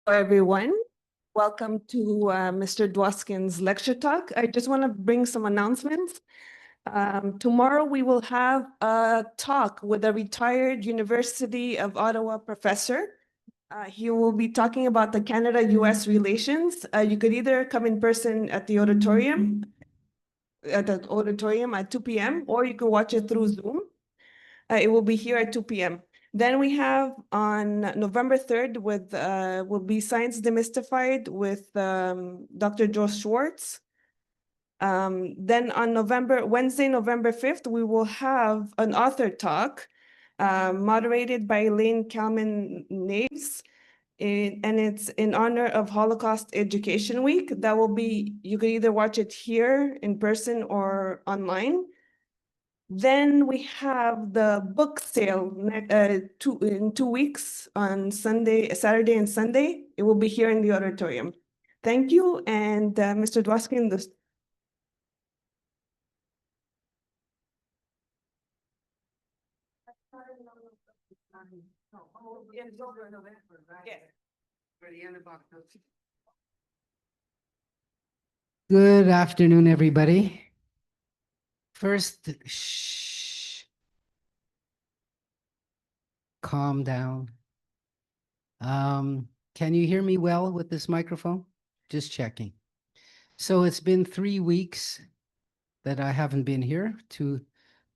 Everyone. Welcome to Mr. Dwoskin's lecture talk. I just want to bring some announcements. Tomorrow we will have a talk with a retired University of Ottawa professor. He will be talking about the Canada-US relations. You could either come in person at the auditorium at 2 p.m. or you can watch it through Zoom. It will be here at 2 p.m. Then we have on November 3rd will be Science Demystified with Dr. Joe Schwartz. Then on Wednesday, November 5th, we will have an author talk moderated by Elaine Kalman-Naves. And it's in honor of Holocaust Education Week. You can either watch it here in person or online. Then we have the book sale in 2 weeks on Saturday and Sunday. It will be here in the auditorium. Thank you, and Mr. Dwoskin. Good afternoon, everybody. First, shh, calm down. Can you hear me well with this microphone? Just checking. So it's been 3 weeks that I haven't been here.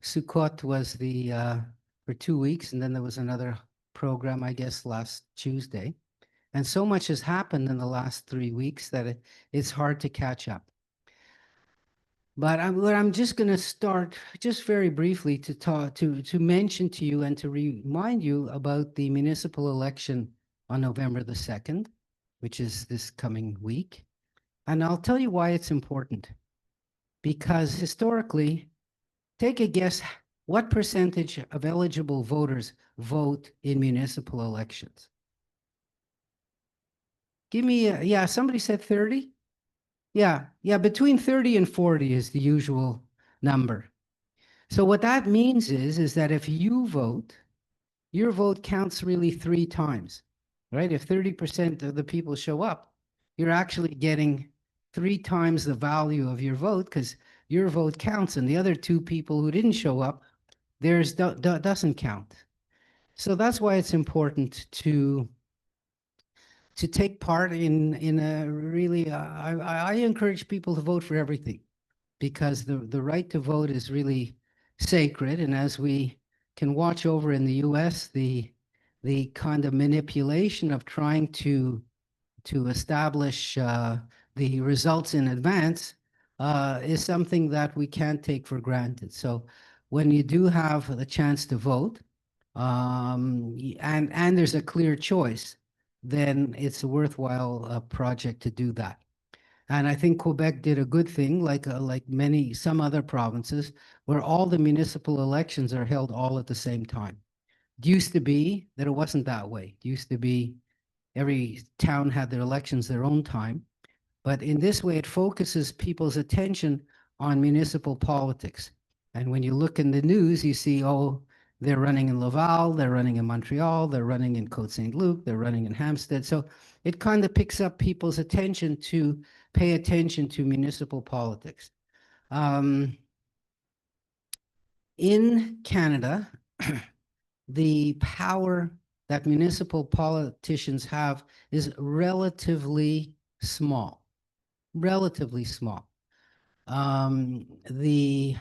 Sukkot was for 2 weeks, and then there was another program, I guess, last Tuesday. And so much has happened in the last 3 weeks that it's hard to catch up. But I'm just going to start just very briefly to mention to you and to remind you about the municipal election on November the 2nd, which is this coming week. And I'll tell you why it's important. Because historically, take a guess, what percentage of eligible voters vote in municipal elections? Give me somebody said 30? Yeah, between 30 and 40 is the usual number. So what that means is that if you vote, your vote counts really 3 times, right? If 30% of the people show up, you're actually getting 3 times the value of your vote because your vote counts, and the other 2 people who didn't show up, theirs doesn't count. So that's why it's important to take part in a really, I encourage people to vote for everything, because the right to vote is really sacred. And as we can watch over in the US, the kind of manipulation of trying to establish the results in advance is something that we can't take for granted. So when you do have the chance to vote, and there's a clear choice, then it's a worthwhile project to do that. And I think Quebec did a good thing, like some other provinces, where all the municipal elections are held all at the same time. It used to be that it wasn't that way. It used to be every town had their elections their own time. But in this way, it focuses people's attention on municipal politics. And when you look in the news, you see, oh, they're running in Laval, they're running in Montreal, they're running in Cote-Saint-Luc, they're running in Hampstead. So it kind of picks up people's attention to pay attention to municipal politics. In Canada, the power that municipal politicians have is relatively small, relatively small. The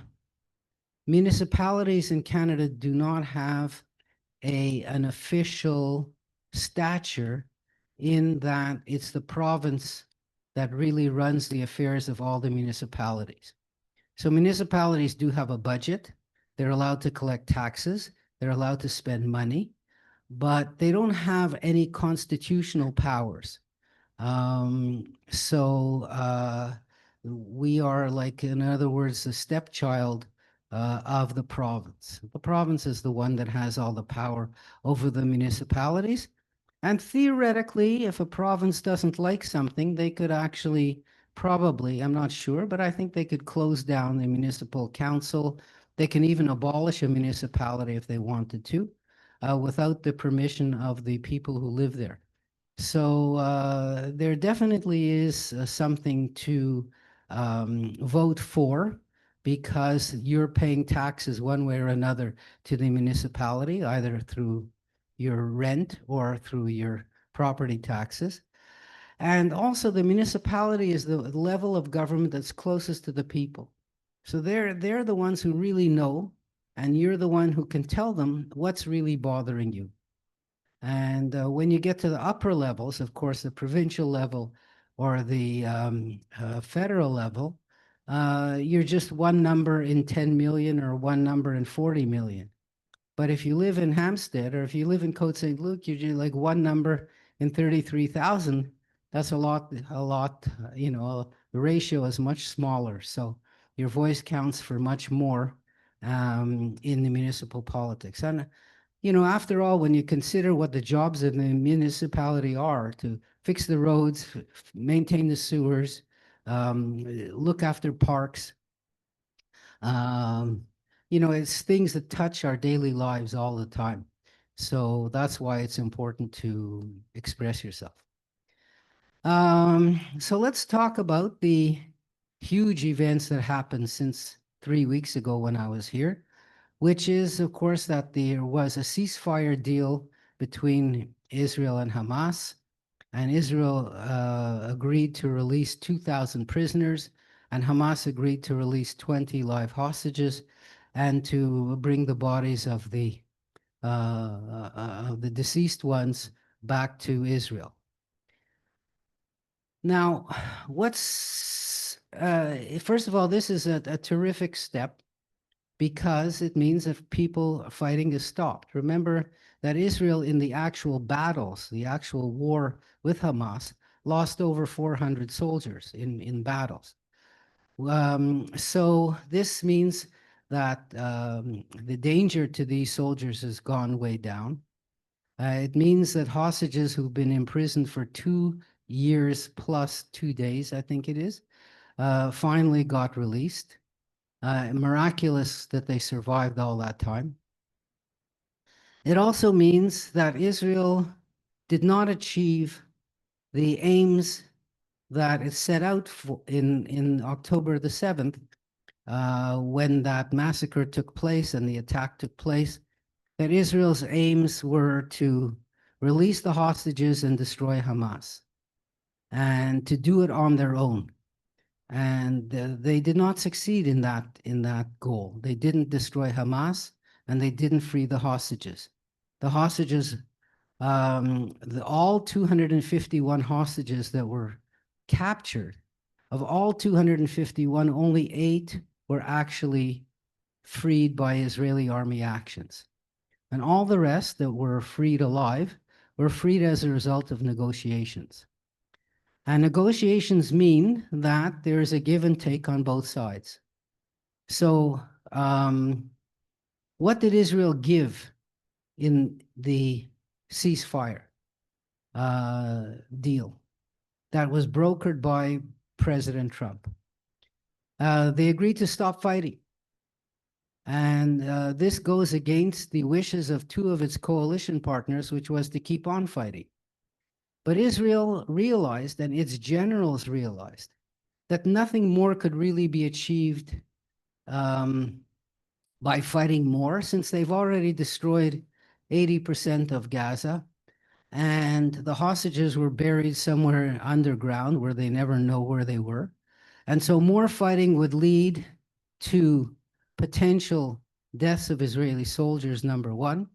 municipalities in Canada do not have an official stature, in that it's the province that really runs the affairs of all the municipalities. So municipalities do have a budget. They're allowed to collect taxes. They're allowed to spend money, but they don't have any constitutional powers. We are, like, in other words, the stepchild of the province. The province is the one that has all the power over the municipalities. And theoretically, if a province doesn't like something, they could actually probably, I'm not sure, but I think they could close down the municipal council. They can even abolish a municipality if they wanted to, without the permission of the people who live there. So there definitely is something to vote for, because you're paying taxes one way or another to the municipality, either through your rent or through your property taxes. And also the municipality is the level of government that's closest to the people. So they're the ones who really know, and you're the one who can tell them what's really bothering you. And when you get to the upper levels, of course, the provincial level or the federal level, you're just one number in 10 million or one number in 40 million. But if you live in Hampstead or if you live in Cote-Saint-Luc, you're just like one number in 33,000. That's a lot, the ratio is much smaller. So your voice counts for much more in the municipal politics. And after all, when you consider what the jobs of the municipality are, to fix the roads, maintain the sewers, look after parks, it's things that touch our daily lives all the time. So that's why it's important to express yourself. So let's talk about the huge events that happened since 3 weeks ago when I was here, which is, of course, that there was a ceasefire deal between Israel and Hamas, and Israel agreed to release 2,000 prisoners, and Hamas agreed to release 20 live hostages, and to bring the bodies of the deceased ones back to Israel. Now, first of all, this is a terrific step, because it means that people fighting is stopped. Remember that Israel, in the actual battles, the actual war with Hamas, lost over 400 soldiers in battles. So this means that the danger to these soldiers has gone way down. It means that hostages who've been imprisoned for 2 years plus 2 days, I think it is, finally got released. Miraculous that they survived all that time. It also means that Israel did not achieve the aims that it set out for in October the 7th, when that massacre took place and the attack took place, that Israel's aims were to release the hostages and destroy Hamas, and to do it on their own. And they did not succeed in that goal. They didn't destroy Hamas, and they didn't free the hostages. The hostages, all 251 hostages that were captured, of all 251, only 8 were actually freed by Israeli army actions. And all the rest that were freed alive were freed as a result of negotiations. And negotiations mean that there is a give and take on both sides. So what did Israel give in the ceasefire deal that was brokered by President Trump? They agreed to stop fighting. And this goes against the wishes of 2 of its coalition partners, which was to keep on fighting. But Israel realized, and its generals realized, that nothing more could really be achieved by fighting more, since they've already destroyed 80% of Gaza, and the hostages were buried somewhere underground where they never know where they were. And so more fighting would lead to potential deaths of Israeli soldiers, number one,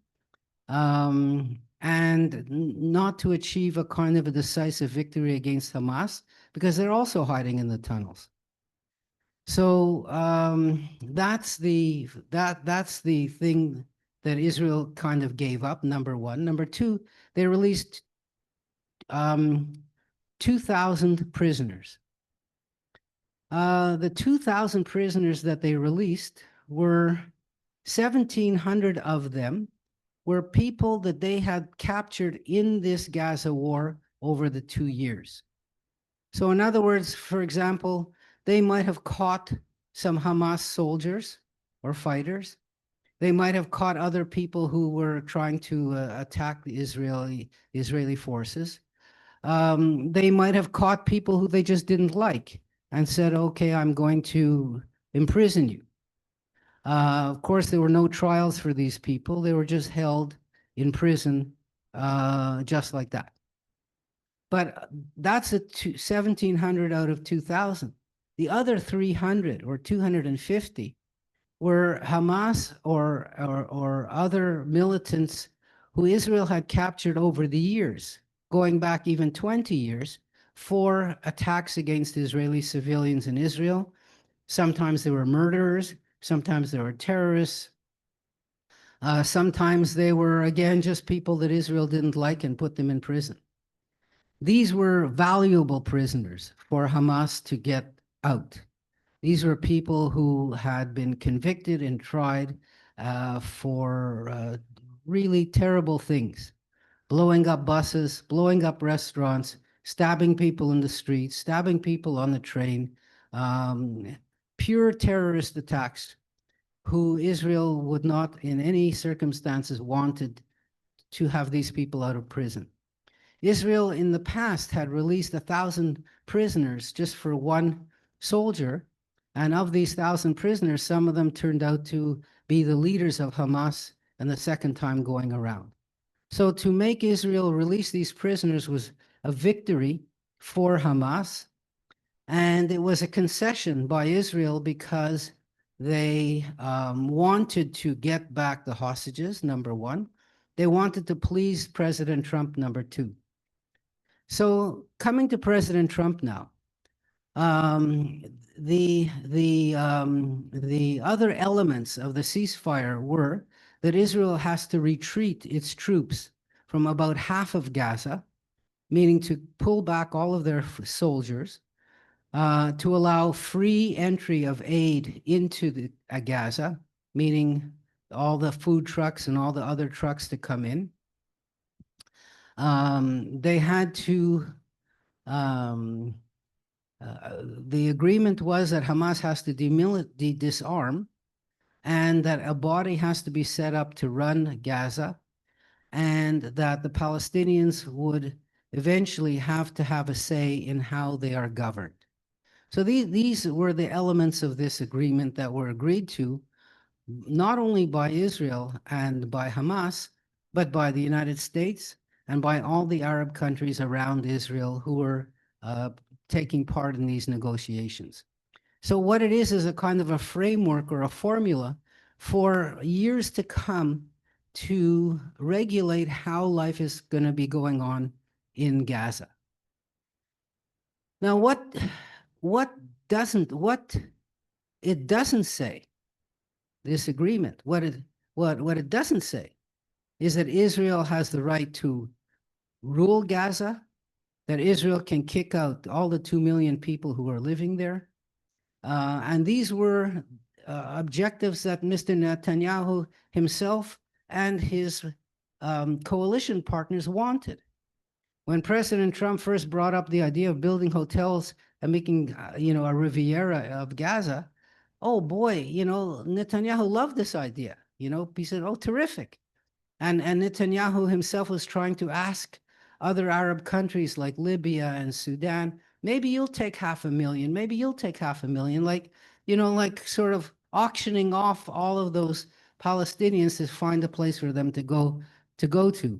and not to achieve a kind of a decisive victory against Hamas, because they're also hiding in the tunnels. So that's the thing that Israel kind of gave up, number one. Number two, they released 2,000 prisoners. The 2,000 prisoners that they released were 1,700 of them were people that they had captured in this Gaza war over the 2 years. So in other words, for example, they might have caught some Hamas soldiers or fighters. They might have caught other people who were trying to attack the Israeli forces. they might have caught people who they just didn't like and said, okay, I'm going to imprison you. Of course, there were no trials for these people. They were just held in prison just like that. But that's 1,700 out of 2,000. The other 300 or 250 were Hamas or other militants who Israel had captured over the years, going back even 20 years, for attacks against Israeli civilians in Israel. Sometimes they were murderers, sometimes they were terrorists, sometimes they were, again, just people that Israel didn't like and put them in prison. These were valuable prisoners for Hamas to get out. These were people who had been convicted and tried for really terrible things, blowing up buses, blowing up restaurants, stabbing people in the streets, stabbing people on the train, pure terrorist attacks who Israel would not in any circumstances wanted to have these people out of prison. Israel in the past had released 1,000 prisoners just for one soldier. And of these 1,000 prisoners, some of them turned out to be the leaders of Hamas and the second time going around. So to make Israel release these prisoners was a victory for Hamas. And it was a concession by Israel because they wanted to get back the hostages, number one. They wanted to please President Trump, number two. So coming to President Trump now, the other elements of the ceasefire were that Israel has to retreat its troops from about half of Gaza, meaning to pull back all of their soldiers, to allow free entry of aid into Gaza, meaning all the food trucks and all the other trucks to come in. They had to, the agreement was that Hamas has to disarm and that a body has to be set up to run Gaza and that the Palestinians would eventually have to have a say in how they are governed. So these were the elements of this agreement that were agreed to, not only by Israel and by Hamas, but by the United States and by all the Arab countries around Israel who were taking part in these negotiations. So what it is a kind of a framework or a formula for years to come to regulate how life is going to be going on in Gaza. Now, what it doesn't say, this agreement, what it doesn't say is that Israel has the right to rule Gaza, that Israel can kick out all the 2 million people who are living there. And these were objectives that Mr. Netanyahu himself and his coalition partners wanted. When President Trump first brought up the idea of building hotels and making, a Riviera of Gaza, oh boy, Netanyahu loved this idea. He said, oh, terrific. And Netanyahu himself was trying to ask other Arab countries like Libya and Sudan, maybe you'll take 500,000, maybe you'll take 500,000, like sort of auctioning off all of those Palestinians to find a place for them to go to.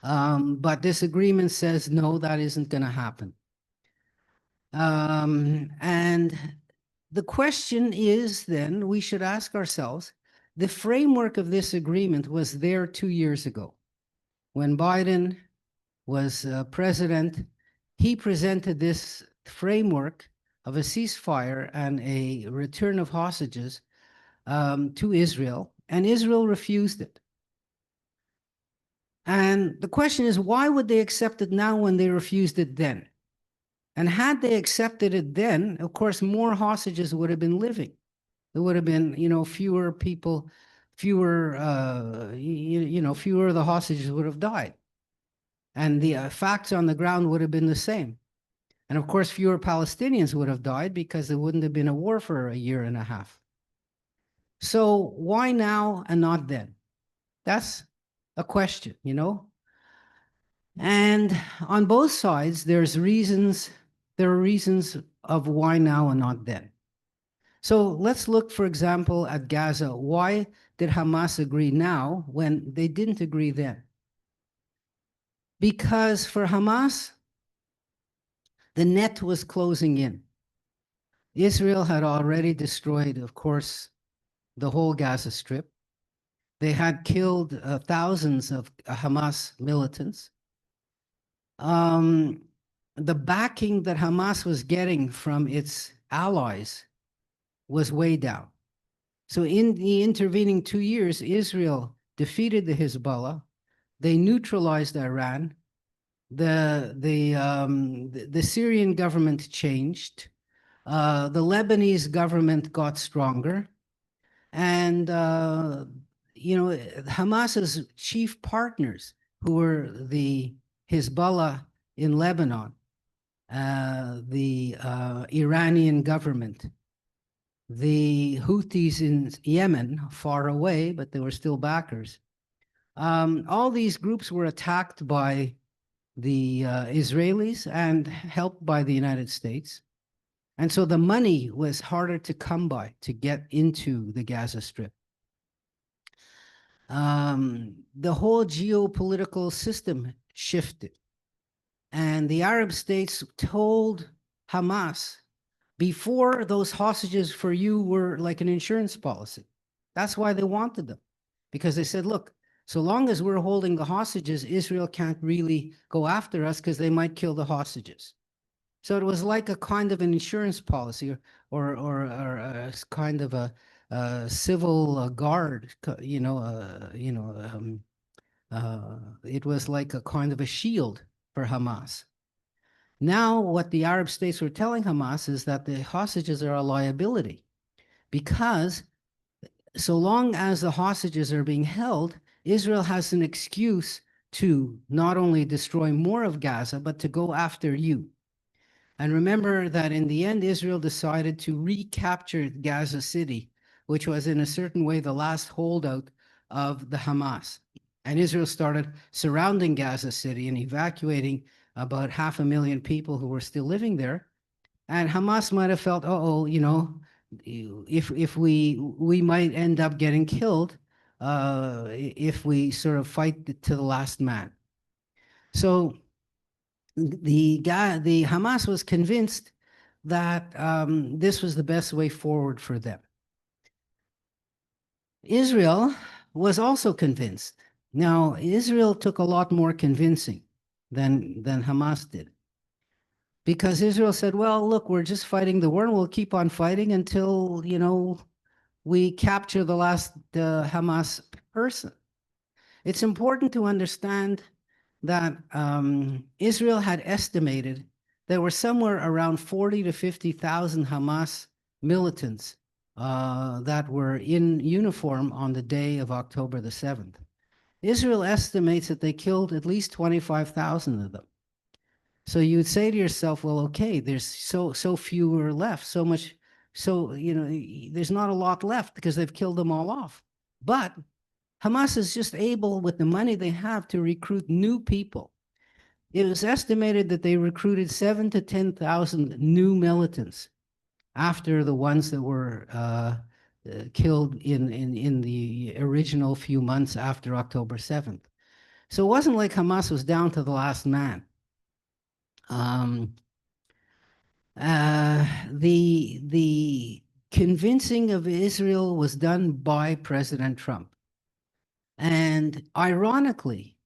But this agreement says, no, that isn't going to happen. And the question is then, we should ask ourselves, the framework of this agreement was there 2 years ago. When Biden was president, he presented this framework of a ceasefire and a return of hostages to Israel, and Israel refused it. And the question is, why would they accept it now when they refused it then? And had they accepted it then, of course, more hostages would have been living. There would have been, fewer people, fewer of the hostages would have died. And the facts on the ground would have been the same. And of course, fewer Palestinians would have died because there wouldn't have been a war for a year and a half. So why now and not then? That's a question, And on both sides, there are reasons of why now and not then. So let's look, for example, at Gaza. Why did Hamas agree now when they didn't agree then? Because for Hamas, the net was closing in. Israel had already destroyed, of course, the whole Gaza Strip. They had killed thousands of Hamas militants. The backing that Hamas was getting from its allies was way down. So in the intervening 2 years, Israel defeated the Hezbollah. They neutralized Iran. The Syrian government changed. The Lebanese government got stronger. And, Hamas's chief partners, who were the Hezbollah in Lebanon, the Iranian government, the Houthis in Yemen, far away, but they were still backers. All these groups were attacked by the Israelis and helped by the United States. And so the money was harder to come by to get into the Gaza Strip. The whole geopolitical system shifted. And the Arab states told Hamas, before, those hostages for you were like an insurance policy. That's why they wanted them. Because they said, look, so long as we're holding the hostages, Israel can't really go after us because they might kill the hostages. So it was like a kind of an insurance policy or a kind of a civil guard, it was like a kind of a shield for Hamas. Now, what the Arab states were telling Hamas is that the hostages are a liability because so long as the hostages are being held, Israel has an excuse to not only destroy more of Gaza, but to go after you. And remember that in the end, Israel decided to recapture Gaza City, which was in a certain way the last holdout of the Hamas. And Israel started surrounding Gaza City and evacuating about 500,000 people who were still living there. And Hamas might have felt, if we might end up getting killed if we sort of fight to the last man. So the Hamas was convinced that this was the best way forward for them. Israel was also convinced. Now, Israel took a lot more convincing than Hamas did. Because Israel said, well, look, we're just fighting the war and we'll keep on fighting until, we capture the last Hamas person. It's important to understand that Israel had estimated there were somewhere around 40 to 50,000 Hamas militants that were in uniform on the day of October the 7th. Israel estimates that they killed at least 25,000 of them. So you would say to yourself, well, okay, there's so fewer left, there's not a lot left because they've killed them all off. But Hamas is just able, with the money they have, to recruit new people. It was estimated that they recruited 7,000 to 10,000 new militants after the ones that were killed in the original few months after October 7th. So it wasn't like Hamas was down to the last man. The convincing of Israel was done by President Trump. And ironically,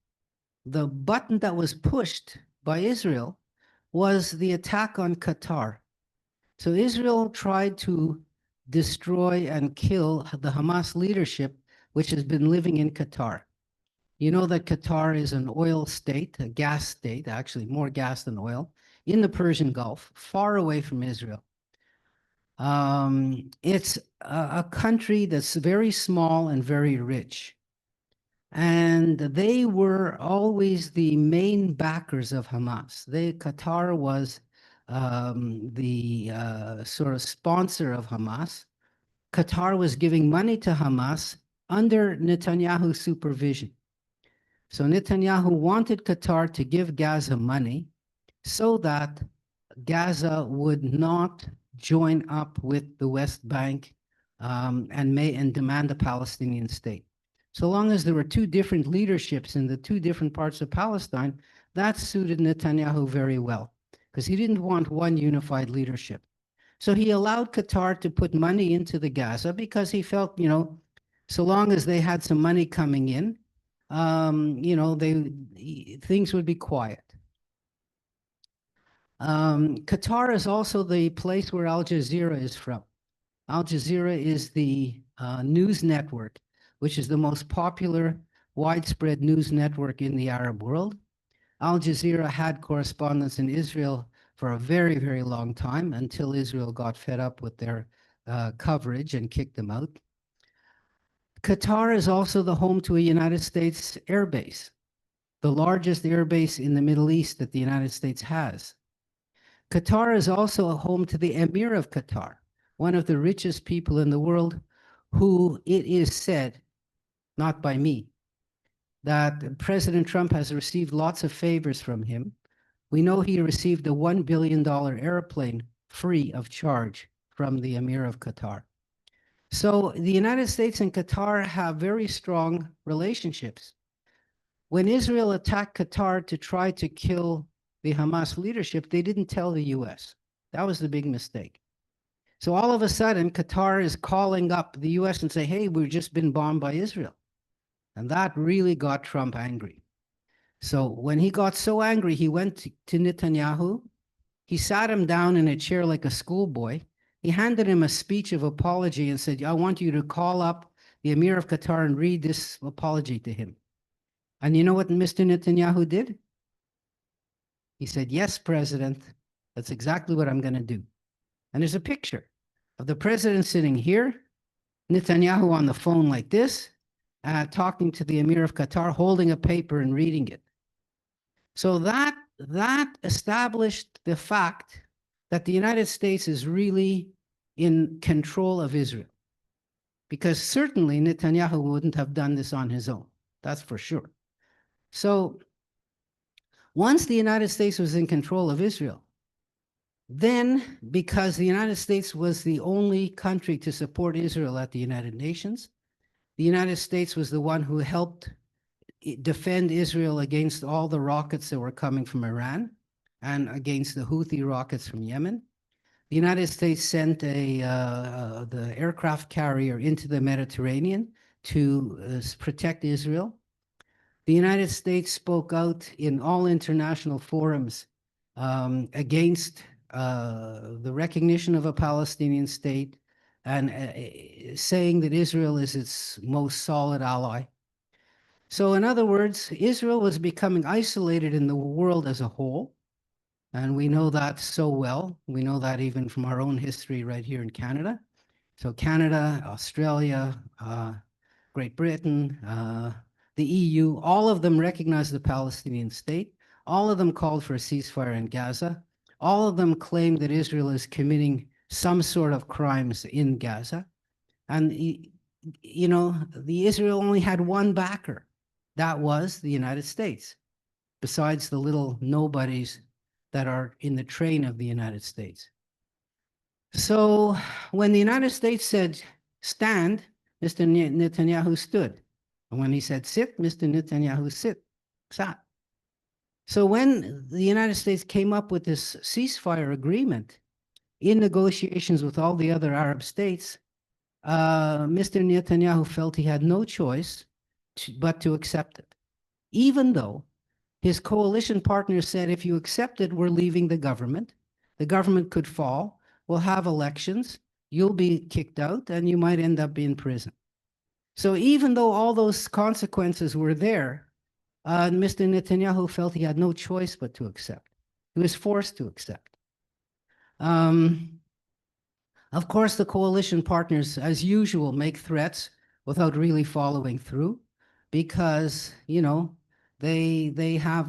the button that was pushed by Israel was the attack on Qatar. So Israel tried to destroy and kill the Hamas leadership, which has been living in Qatar. You know that Qatar is an oil state, a gas state, actually more gas than oil, in the Persian Gulf, far away from Israel. It's a country that's very small and very rich. And they were always the main backers of Hamas. Qatar was the sort of sponsor of Hamas. Qatar was giving money to Hamas under Netanyahu's supervision. So Netanyahu wanted Qatar to give Gaza money so that Gaza would not join up with the West Bank and demand a Palestinian state. So long as there were two different leaderships in the two different parts of Palestine, that suited Netanyahu very well because he didn't want one unified leadership. So he allowed Qatar to put money into the Gaza because he felt, so long as they had some money coming in, things would be quiet. Qatar is also the place where Al Jazeera is from. Al Jazeera is the news network, which is the most popular, widespread news network in the Arab world. Al Jazeera had correspondents in Israel for a very, very long time until Israel got fed up with their coverage and kicked them out. Qatar is also the home to a United States air base, the largest air base in the Middle East that the United States has. Qatar is also a home to the Emir of Qatar, one of the richest people in the world, who it is said, not by me, that President Trump has received lots of favors from him. We know he received a $1 billion airplane free of charge from the Emir of Qatar. So the United States and Qatar have very strong relationships. When Israel attacked Qatar to try to kill the Hamas leadership, they didn't tell the US. That was the big mistake. So all of a sudden, Qatar is calling up the US and say, hey, we've just been bombed by Israel. And that really got Trump angry. So when he got so angry, he went to Netanyahu. He sat him down in a chair like a schoolboy. He handed him a speech of apology and said, I want you to call up the Emir of Qatar and read this apology to him. And you know what Mr. Netanyahu did? He said, yes, President, that's exactly what I'm going to do. And there's a picture of the president sitting here, Netanyahu on the phone like this, talking to the Emir of Qatar, holding a paper and reading it. So that established the fact that the United States is really in control of Israel. Because certainly Netanyahu wouldn't have done this on his own. That's for sure. So once the United States was in control of Israel, then because the United States was the only country to support Israel at the United Nations, the United States was the one who helped defend Israel against all the rockets that were coming from Iran and against the Houthi rockets from Yemen. The United States sent the aircraft carrier into the Mediterranean to protect Israel. The United States spoke out in all international forums against the recognition of a Palestinian state and saying that Israel is its most solid ally. So in other words, Israel was becoming isolated in the world as a whole. And we know that so well. We know that even from our own history right here in Canada. So Canada, Australia, Great Britain, the EU, all of them recognized the Palestinian state. All of them called for a ceasefire in Gaza. All of them claimed that Israel is committing some sort of crimes in Gaza. And, the Israel only had one backer. That was the United States, besides the little nobodies that are in the train of the United States. So when the United States said, stand, Mr. Netanyahu stood. And when he said, sit, Mr. Netanyahu sat. So when the United States came up with this ceasefire agreement in negotiations with all the other Arab states, Mr. Netanyahu felt he had no choice but to accept it, even though his coalition partners said, if you accept it, we're leaving the government could fall, we'll have elections, you'll be kicked out, and you might end up in prison. So even though all those consequences were there, Mr. Netanyahu felt he had no choice but to accept. He was forced to accept. Of course, the coalition partners, as usual, make threats without really following through because, they have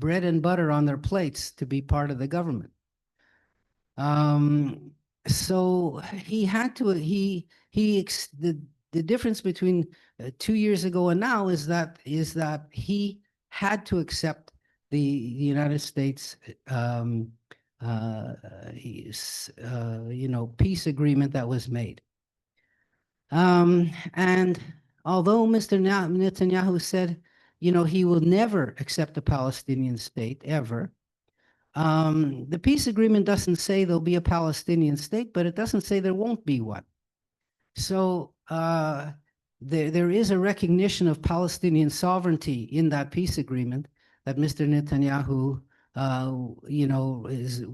bread and butter on their plates to be part of the government. So he had to, the the difference between 2 years ago and now is that he had to accept the United States peace agreement that was made. And although Mr. Netanyahu said, he will never accept a Palestinian state ever, the peace agreement doesn't say there'll be a Palestinian state, but it doesn't say there won't be one. So there is a recognition of Palestinian sovereignty in that peace agreement that Mr. Netanyahu,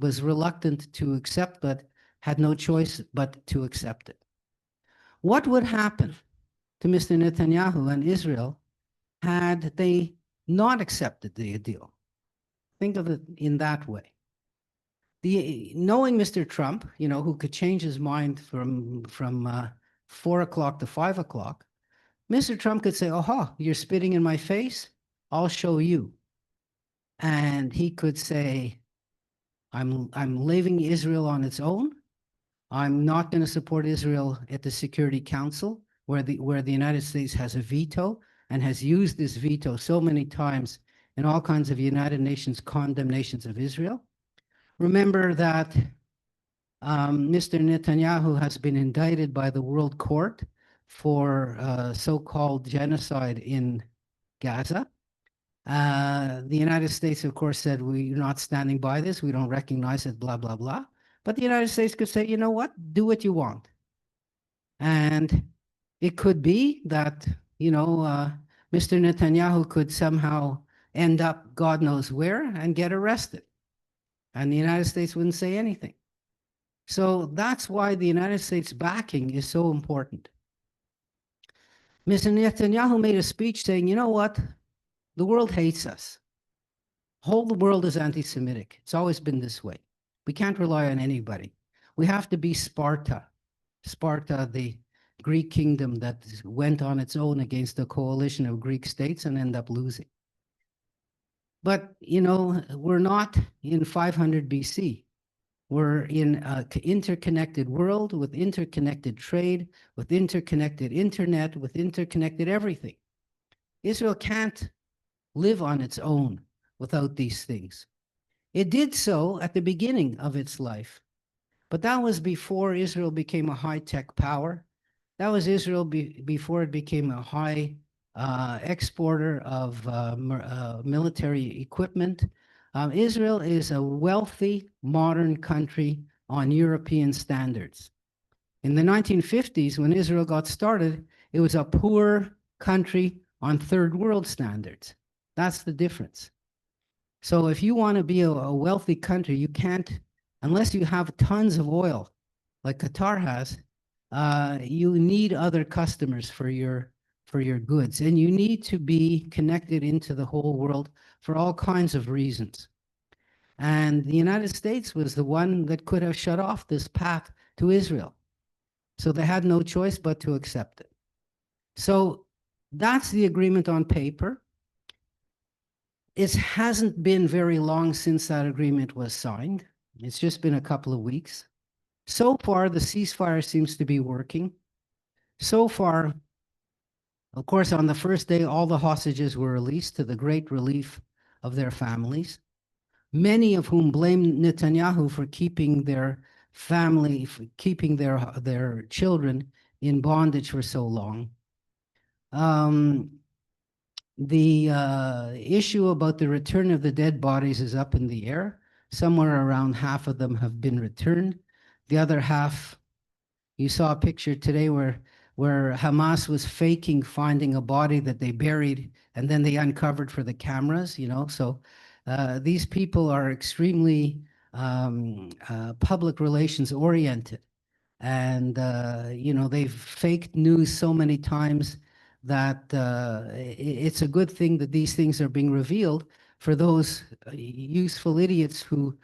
was reluctant to accept, but had no choice but to accept it. What would happen to Mr. Netanyahu and Israel had they not accepted the deal? Think of it in that way. Knowing Mr. Trump, who could change his mind from 4 o'clock to 5 o'clock, Mr. Trump could say, "Aha, you're spitting in my face? I'll show you." And he could say, I'm leaving Israel on its own. I'm not going to support Israel at the Security Council, where the United States has a veto and has used this veto so many times in all kinds of United Nations condemnations of Israel. Remember that Mr. Netanyahu has been indicted by the World Court for so-called genocide in Gaza. The United States, of course, said, we're not standing by this. We don't recognize it, blah, blah, blah. But the United States could say, you know what? Do what you want. And it could be that, Mr. Netanyahu could somehow end up God knows where and get arrested. And the United States wouldn't say anything. So that's why the United States backing is so important. Mr. Netanyahu made a speech saying, you know what? The world hates us. Whole the world is anti-Semitic. It's always been this way. We can't rely on anybody. We have to be Sparta. Sparta, the Greek kingdom that went on its own against a coalition of Greek states and ended up losing. But, we're not in 500 BC. We're in an interconnected world with interconnected trade, with interconnected internet, with interconnected everything. Israel can't live on its own without these things. It did so at the beginning of its life, but that was before Israel became a high-tech power. That was Israel before it became a high exporter of military equipment. Israel is a wealthy, modern country on European standards. In the 1950s, when Israel got started, it was a poor country on third world standards. That's the difference. So if you want to be a wealthy country, you can't, unless you have tons of oil, like Qatar has, you need other customers for your goods, and you need to be connected into the whole world for all kinds of reasons. And the United States was the one that could have shut off this path to Israel. So they had no choice but to accept it. So that's the agreement on paper. It hasn't been very long since that agreement was signed. It's just been a couple of weeks. So far, the ceasefire seems to be working. So far, of course, on the first day, all the hostages were released to the great relief of their families, many of whom blamed Netanyahu for keeping their family, for keeping their children in bondage for so long. The issue about the return of the dead bodies is up in the air. Somewhere around half of them have been returned. The other half, you saw a picture today where Hamas was faking finding a body that they buried and then they uncovered for the cameras, So these people are extremely public relations oriented. And, they've faked news so many times that it's a good thing that these things are being revealed for those useful idiots who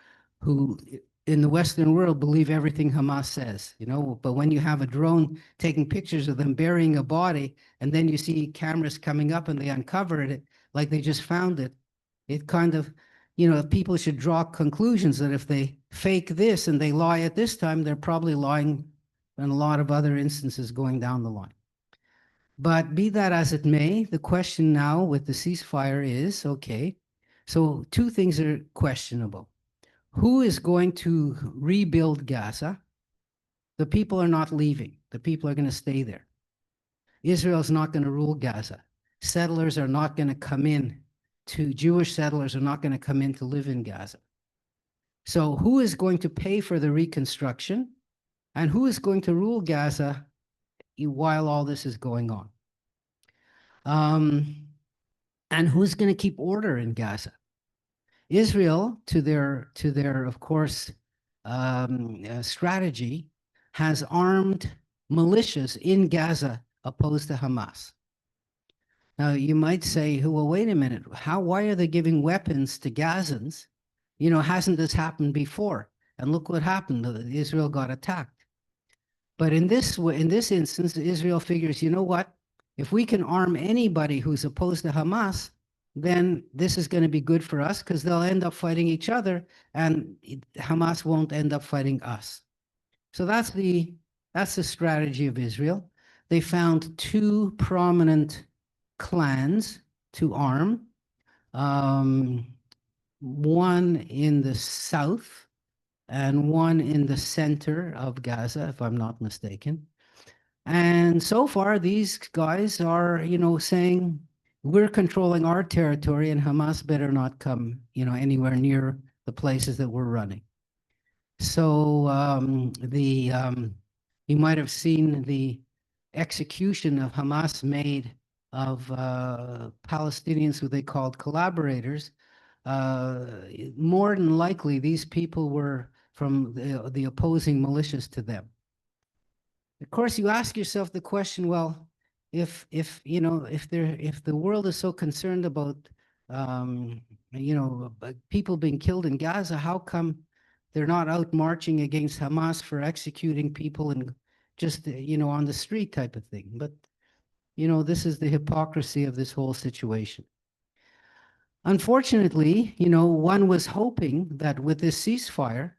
in the Western world believe everything Hamas says, but when you have a drone taking pictures of them burying a body, and then you see cameras coming up and they uncovered it like they just found it, it kind of, people should draw conclusions that if they fake this and they lie at this time, they're probably lying in a lot of other instances going down the line. But be that as it may, the question now with the ceasefire is, okay, so two things are questionable. Who is going to rebuild Gaza? The people are not leaving. The people are going to stay there. Israel's not going to rule Gaza. Settlers are not going to come in Jewish settlers are not going to come in to live in Gaza. So who is going to pay for the reconstruction? And who is going to rule Gaza while all this is going on? And who's going to keep order in Gaza? Israel, to their of course, strategy, has armed militias in Gaza opposed to Hamas. Now, you might say, well, wait a minute, why are they giving weapons to Gazans? You know, hasn't this happened before? And look what happened, Israel got attacked. But in this instance, Israel figures, you know what? If we can arm anybody who's opposed to Hamas, then this is going to be good for us because they'll end up fighting each other and Hamas won't end up fighting us. So that's the strategy of Israel. They found two prominent clans to arm, one in the south and one in the center of Gaza, if I'm not mistaken. And so far, these guys are, you know, saying, we're controlling our territory and Hamas better not come, you know, anywhere near the places that we're running. So you might have seen the execution of Hamas made of Palestinians who they called collaborators. More than likely, these people were from the opposing militias to them. Of course, you ask yourself the question, well, if you know, if the world is so concerned about you know, people being killed in Gaza, how come they're not out marching against Hamas for executing people and just, you know, on the street type of thing? But, you know, this is the hypocrisy of this whole situation. Unfortunately, you know, one was hoping that with this ceasefire,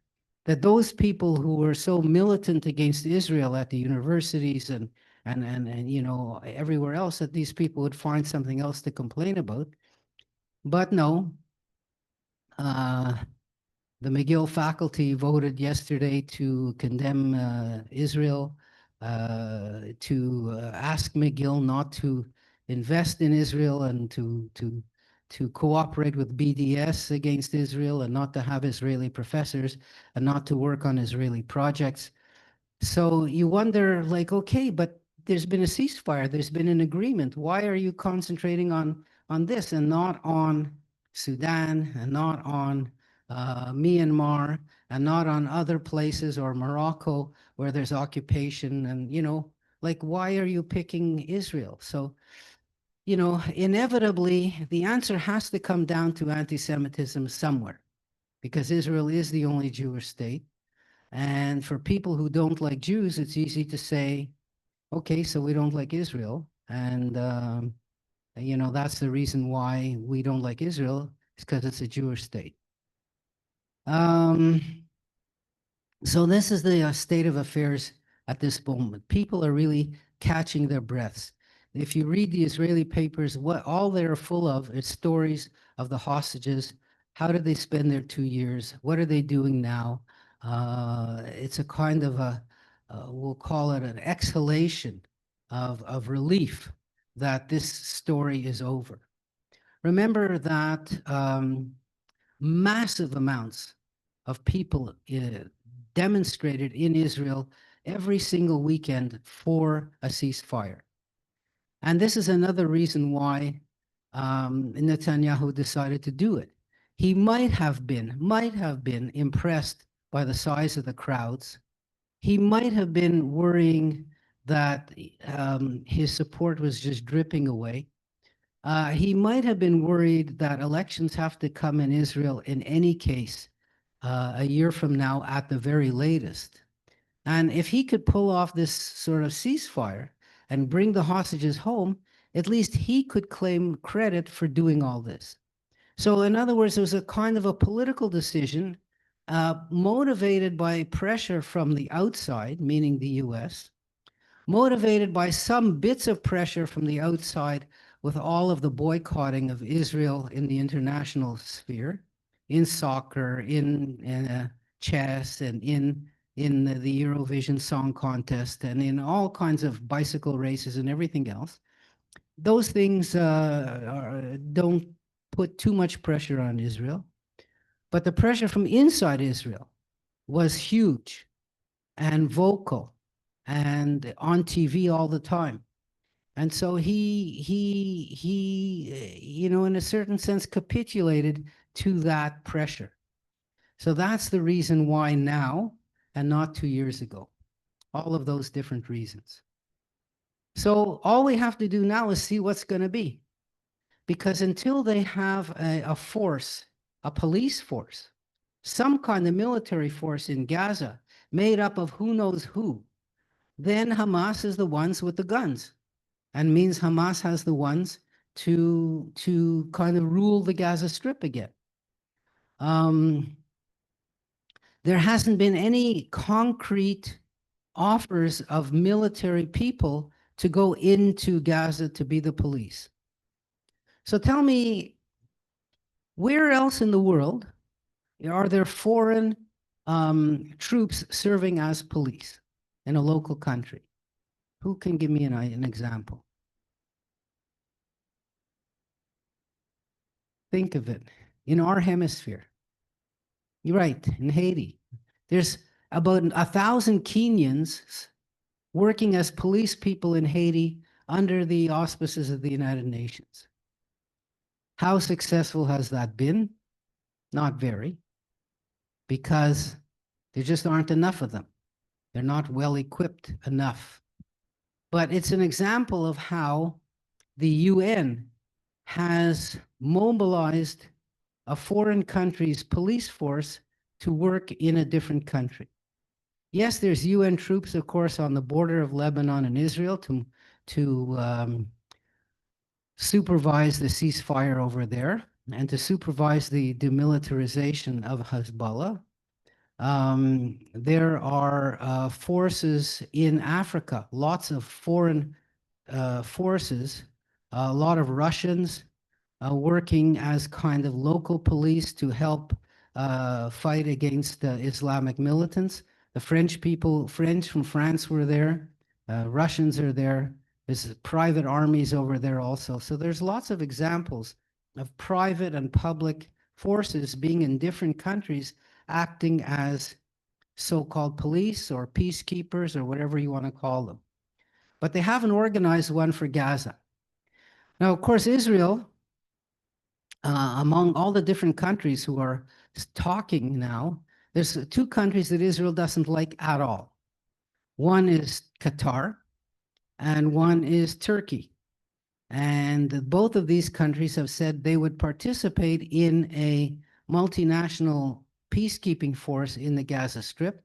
that those people who were so militant against Israel at the universities and you know, everywhere else, that these people would find something else to complain about. But no, the McGill faculty voted yesterday to condemn Israel, to ask McGill not to invest in Israel and to cooperate with BDS against Israel and not to have Israeli professors and not to work on Israeli projects. So you wonder, like, okay, but there's been a ceasefire, there's been an agreement. Why are you concentrating on this and not on Sudan and not on Myanmar and not on other places or Morocco where there's occupation? And, you know, like, why are you picking Israel? So, you know, inevitably, the answer has to come down to anti-Semitism somewhere, because Israel is the only Jewish state. And for people who don't like Jews, it's easy to say, okay, so we don't like Israel. And, you know, that's the reason why we don't like Israel, is because it's a Jewish state. So this is the state of affairs at this moment. People are really catching their breaths. If you read the Israeli papers, what all they're full of is stories of the hostages. How did they spend their 2 years? What are they doing now? It's a kind of a, we'll call it an exhalation of relief that this story is over. Remember that massive amounts of people demonstrated in Israel every single weekend for a ceasefire. And this is another reason why Netanyahu decided to do it. He might have been impressed by the size of the crowds. He might have been worrying that his support was just dripping away. He might have been worried that elections have to come in Israel in any case a year from now at the very latest. And if he could pull off this sort of ceasefire and bring the hostages home, at least he could claim credit for doing all this. So in other words, it was a kind of a political decision motivated by pressure from the outside, meaning the US, motivated by some bits of pressure from the outside with all of the boycotting of Israel in the international sphere, in soccer, in chess, and in the Eurovision Song Contest, and in all kinds of bicycle races and everything else. Those things don't put too much pressure on Israel. But the pressure from inside Israel was huge and vocal and on TV all the time. And so he, in a certain sense, capitulated to that pressure. So that's the reason why now and not 2 years ago. All of those different reasons. So all we have to do now is see what's going to be. Because until they have a force, a police force, some kind of military force in Gaza made up of who knows who, then Hamas is the ones with the guns, and means Hamas has the ones to kind of rule the Gaza Strip again. There hasn't been any concrete offers of military people to go into Gaza to be the police. So tell me, where else in the world are there foreign troops serving as police in a local country? Who can give me an example? Think of it. In our hemisphere. You're right, in Haiti. There's about 1,000 Kenyans working as police people in Haiti under the auspices of the United Nations. How successful has that been? Not very, because there just aren't enough of them. They're not well equipped enough. But it's an example of how the UN has mobilized a foreign country's police force to work in a different country. Yes, there's UN troops, of course, on the border of Lebanon and Israel to supervise the ceasefire over there and to supervise the demilitarization of Hezbollah. There are forces in Africa, lots of foreign forces, a lot of Russians working as kind of local police to help fight against Islamic militants. The French from France were there. Russians are there. There's private armies over there also. So there's lots of examples of private and public forces being in different countries acting as so-called police or peacekeepers or whatever you want to call them. But they haven't organized one for Gaza. Now, of course, Israel, among all the different countries who are talking now, there's two countries that Israel doesn't like at all. One is Qatar, and one is Turkey. And both of these countries have said they would participate in a multinational peacekeeping force in the Gaza Strip,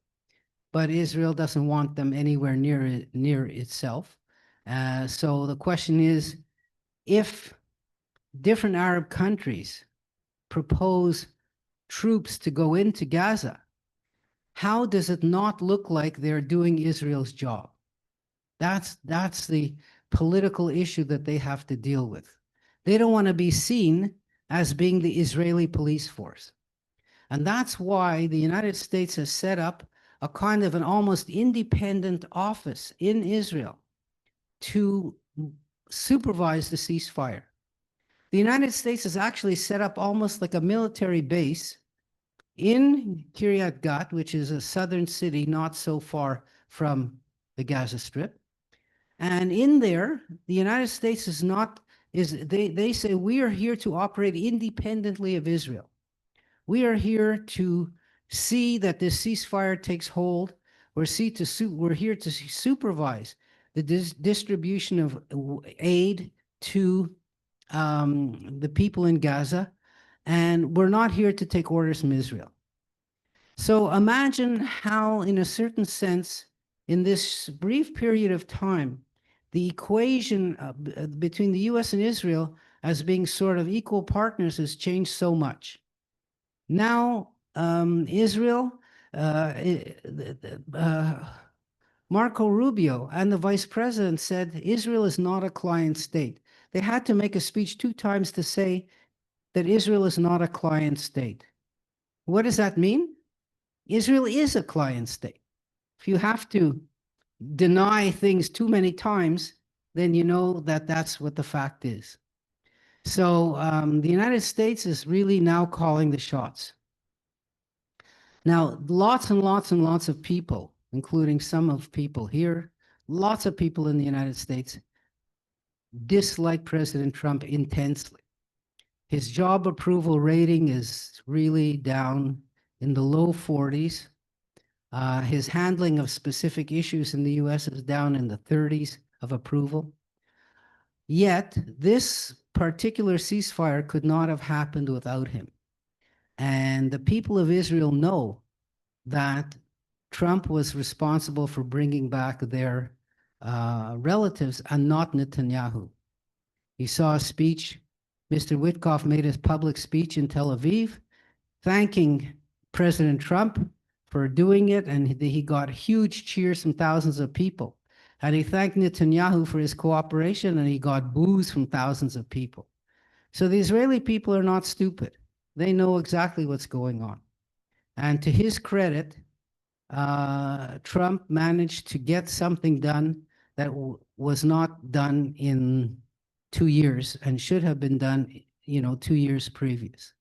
but Israel doesn't want them anywhere near itself. So the question is, if different Arab countries propose troops to go into Gaza, how does it not look like they're doing Israel's job? That's the political issue that they have to deal with. They don't want to be seen as being the Israeli police force. And that's why the United States has set up a kind of an almost independent office in Israel to supervise the ceasefire. The United States has actually set up almost like a military base in Kiryat Gat, which is a southern city not so far from the Gaza Strip. And in there, the United States they say we are here to operate independently of Israel. We are here to see that this ceasefire takes hold. We're here to supervise the distribution of aid to the people in Gaza, and we're not here to take orders from Israel. So imagine how, in a certain sense, in this brief period of time, the equation between the US and Israel as being sort of equal partners has changed so much. Now, Israel Marco Rubio and the vice president said Israel is not a client state. They had to make a speech 2 times to say that Israel is not a client state. What does that mean? Israel is a client state. If you have to deny things too many times, then you know that that's what the fact is. So the United States is really now calling the shots. Now, lots and lots and lots of people, including some of people here, lots of people in the United States dislike President Trump intensely. His job approval rating is really down in the low 40s. His handling of specific issues in the US is down in the 30s of approval. Yet, this particular ceasefire could not have happened without him. And the people of Israel know that Trump was responsible for bringing back their relatives and not Netanyahu. You saw a speech, Mr. Witkoff made a public speech in Tel Aviv, thanking President Trump for doing it, and he got huge cheers from thousands of people. And he thanked Netanyahu for his cooperation, and he got boos from thousands of people. So the Israeli people are not stupid. They know exactly what's going on. And to his credit, Trump managed to get something done that was not done in 2 years and should have been done, 2 years previous.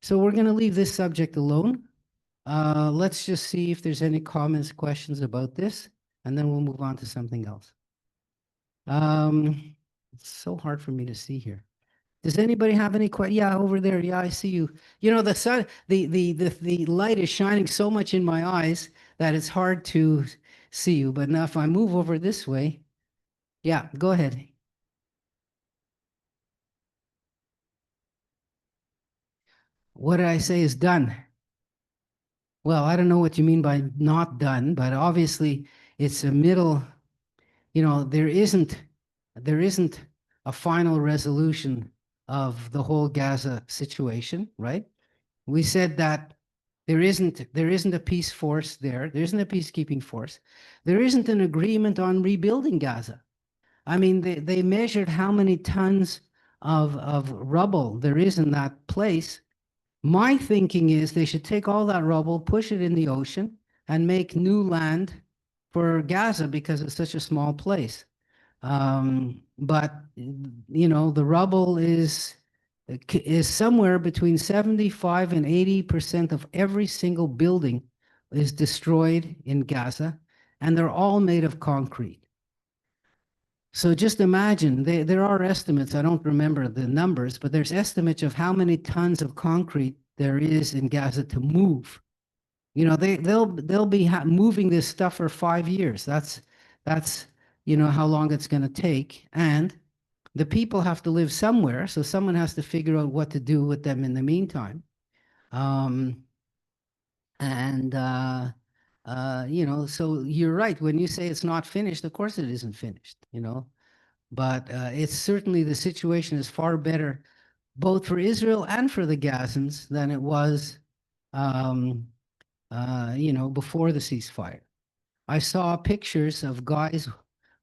So we're going to leave this subject alone. Let's just see if there's any comments, questions about this, and then we'll move on to something else. It's so hard for me to see here. Does anybody have any questions? Yeah, over there. Yeah, I see you. The sun, the light is shining so much in my eyes that it's hard to see you. But now if I move over this way, yeah, go ahead. What did I say is done? Well, I don't know what you mean by not done, but obviously it's a middle, there isn't a final resolution of the whole Gaza situation, right? We said that there isn't a peace force there. There isn't a peacekeeping force. There isn't an agreement on rebuilding Gaza. I mean, they measured how many tons of rubble there is in that place. My thinking is they should take all that rubble, push it in the ocean, and make new land for Gaza because it's such a small place. But the rubble is somewhere between 75 and 80% of every single building is destroyed in Gaza, and they're all made of concrete. So just imagine, there are estimates, I don't remember the numbers, but there's estimates of how many tons of concrete there is in Gaza to move. They'll be moving this stuff for 5 years. That's how long it's going to take. And the people have to live somewhere, so someone has to figure out what to do with them in the meantime. So you're right. When you say it's not finished, of course it isn't finished, But it's certainly, the situation is far better, both for Israel and for the Gazans, than it was, before the ceasefire. I saw pictures of guys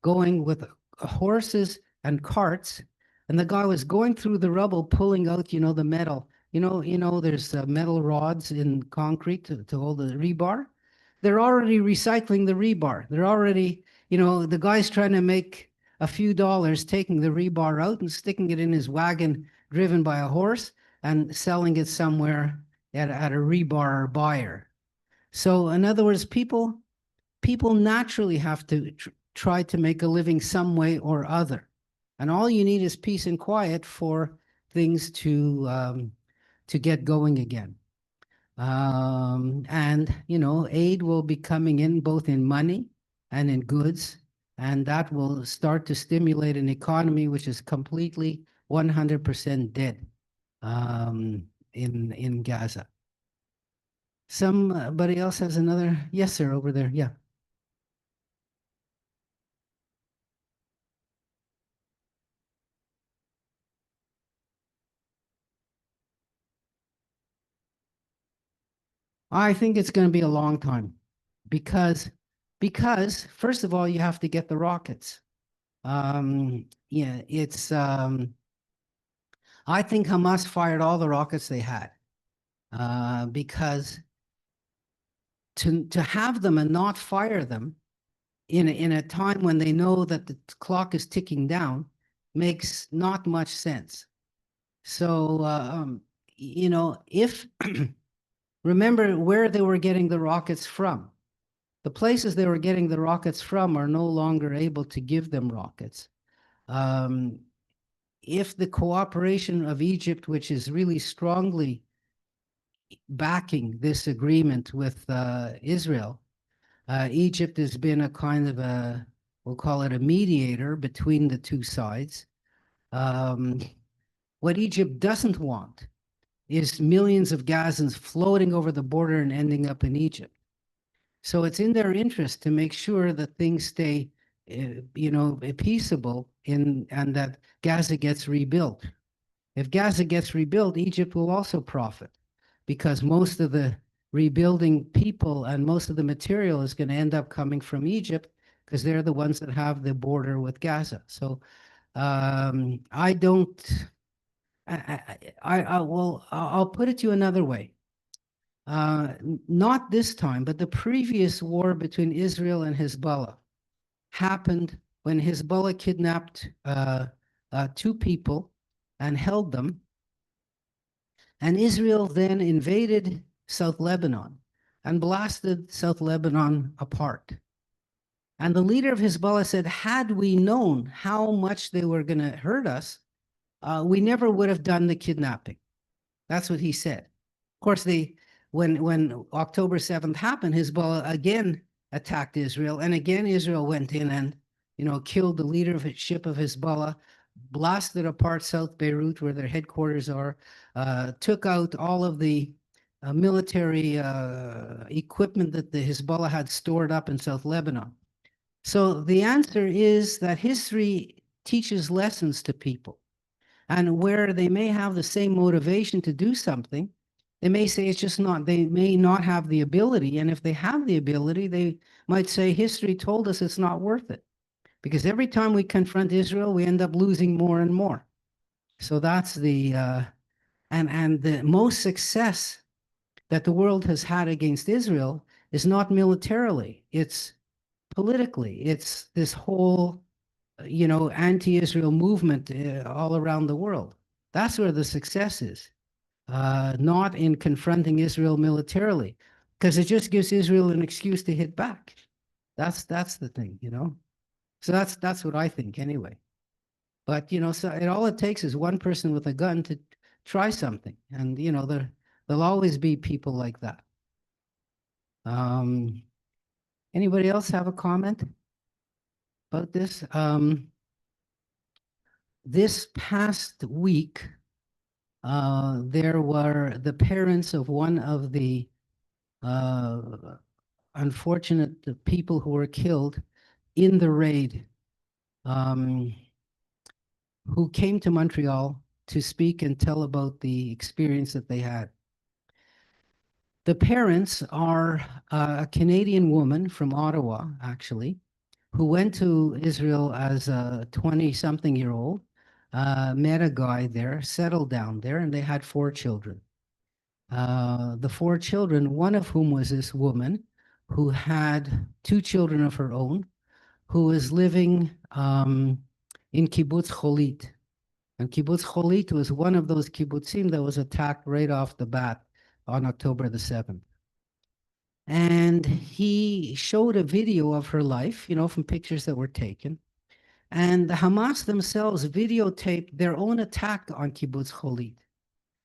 going with horses and carts, and the guy was going through the rubble, pulling out, the metal. There's metal rods in concrete to hold the rebar. They're already recycling the rebar. They're already, the guy's trying to make a few dollars taking the rebar out and sticking it in his wagon driven by a horse and selling it somewhere at a rebar buyer. So in other words, people naturally have to try to make a living some way or other. And all you need is peace and quiet for things to get going again. Aid will be coming in both in money and in goods, and that will start to stimulate an economy which is completely 100% dead in Gaza. Somebody else has another? Yes, sir, over there. Yeah. I think it's going to be a long time because Because, first of all, you have to get the rockets. Yeah, I think Hamas fired all the rockets they had, because to have them and not fire them in a time when they know that the clock is ticking down makes not much sense. So, if remember where they were getting the rockets from. The places they were getting the rockets from are no longer able to give them rockets. If the cooperation of Egypt, which is really strongly backing this agreement with Israel, Egypt has been a kind of we'll call it a mediator between the two sides. What Egypt doesn't want is millions of Gazans floating over the border and ending up in Egypt. So it's in their interest to make sure that things stay, peaceable and that Gaza gets rebuilt. If Gaza gets rebuilt, Egypt will also profit because most of the rebuilding people and most of the material is going to end up coming from Egypt because they're the ones that have the border with Gaza. So I don't. I'll put it to you another way. Not this time, but the previous war between Israel and Hezbollah happened when Hezbollah kidnapped two people and held them. And Israel then invaded South Lebanon and blasted South Lebanon apart. And the leader of Hezbollah said, had we known how much they were going to hurt us, we never would have done the kidnapping. That's what he said. Of course, when October 7th happened, Hezbollah again attacked Israel. And again, Israel went in and, killed the leadership of Hezbollah, blasted apart South Beirut, where their headquarters are, took out all of the military equipment that the Hezbollah had stored up in South Lebanon. So the answer is that history teaches lessons to people. And where they may have the same motivation to do something, they may say it's just not, they may not have the ability. And if they have the ability, they might say history told us it's not worth it. Because every time we confront Israel, we end up losing more and more. So that's the, and the most success that the world has had against Israel is not militarily, it's politically. It's this whole, anti-Israel movement all around the world. That's where the success is, not in confronting Israel militarily, because it just gives Israel an excuse to hit back. That's the thing, So that's what I think anyway. But so all it takes is one person with a gun to try something, and there'll always be people like that. Anybody else have a comment about this? This past week, there were the parents of one of the unfortunate people who were killed in the raid, who came to Montreal to speak and tell about the experience that they had. The parents are a Canadian woman from Ottawa, actually, who went to Israel as a 20-something-year-old, met a guy there, settled down there, and they had 4 children. The 4 children, one of whom was this woman who had 2 children of her own, who was living in Kibbutz Cholit. And Kibbutz Cholit was one of those kibbutzim that was attacked right off the bat on October the 7th. And he showed a video of her life, from pictures that were taken. And the Hamas themselves videotaped their own attack on Kibbutz Cholit.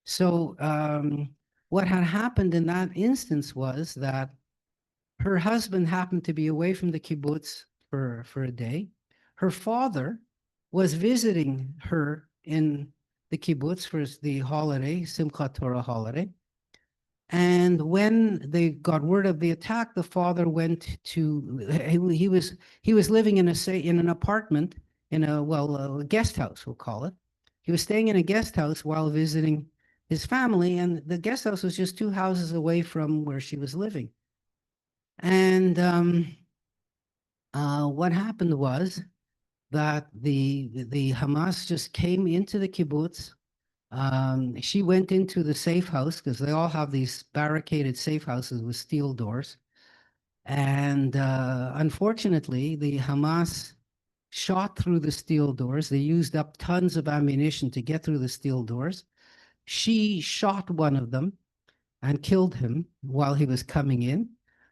So what had happened in that instance was that her husband happened to be away from the kibbutz for a day. Her father was visiting her in the kibbutz for the holiday, Simchat Torah holiday. And when they got word of the attack, the father went to, he was living in an apartment in a guest house, we'll call it. He was staying in a guest house while visiting his family, and the guest house was just 2 houses away from where she was living. And what happened was that the Hamas just came into the kibbutz. She went into the safe house because they all have these barricaded safe houses with steel doors. And unfortunately, the Hamas shot through the steel doors. They used up tons of ammunition to get through the steel doors. She shot one of them and killed him while he was coming in,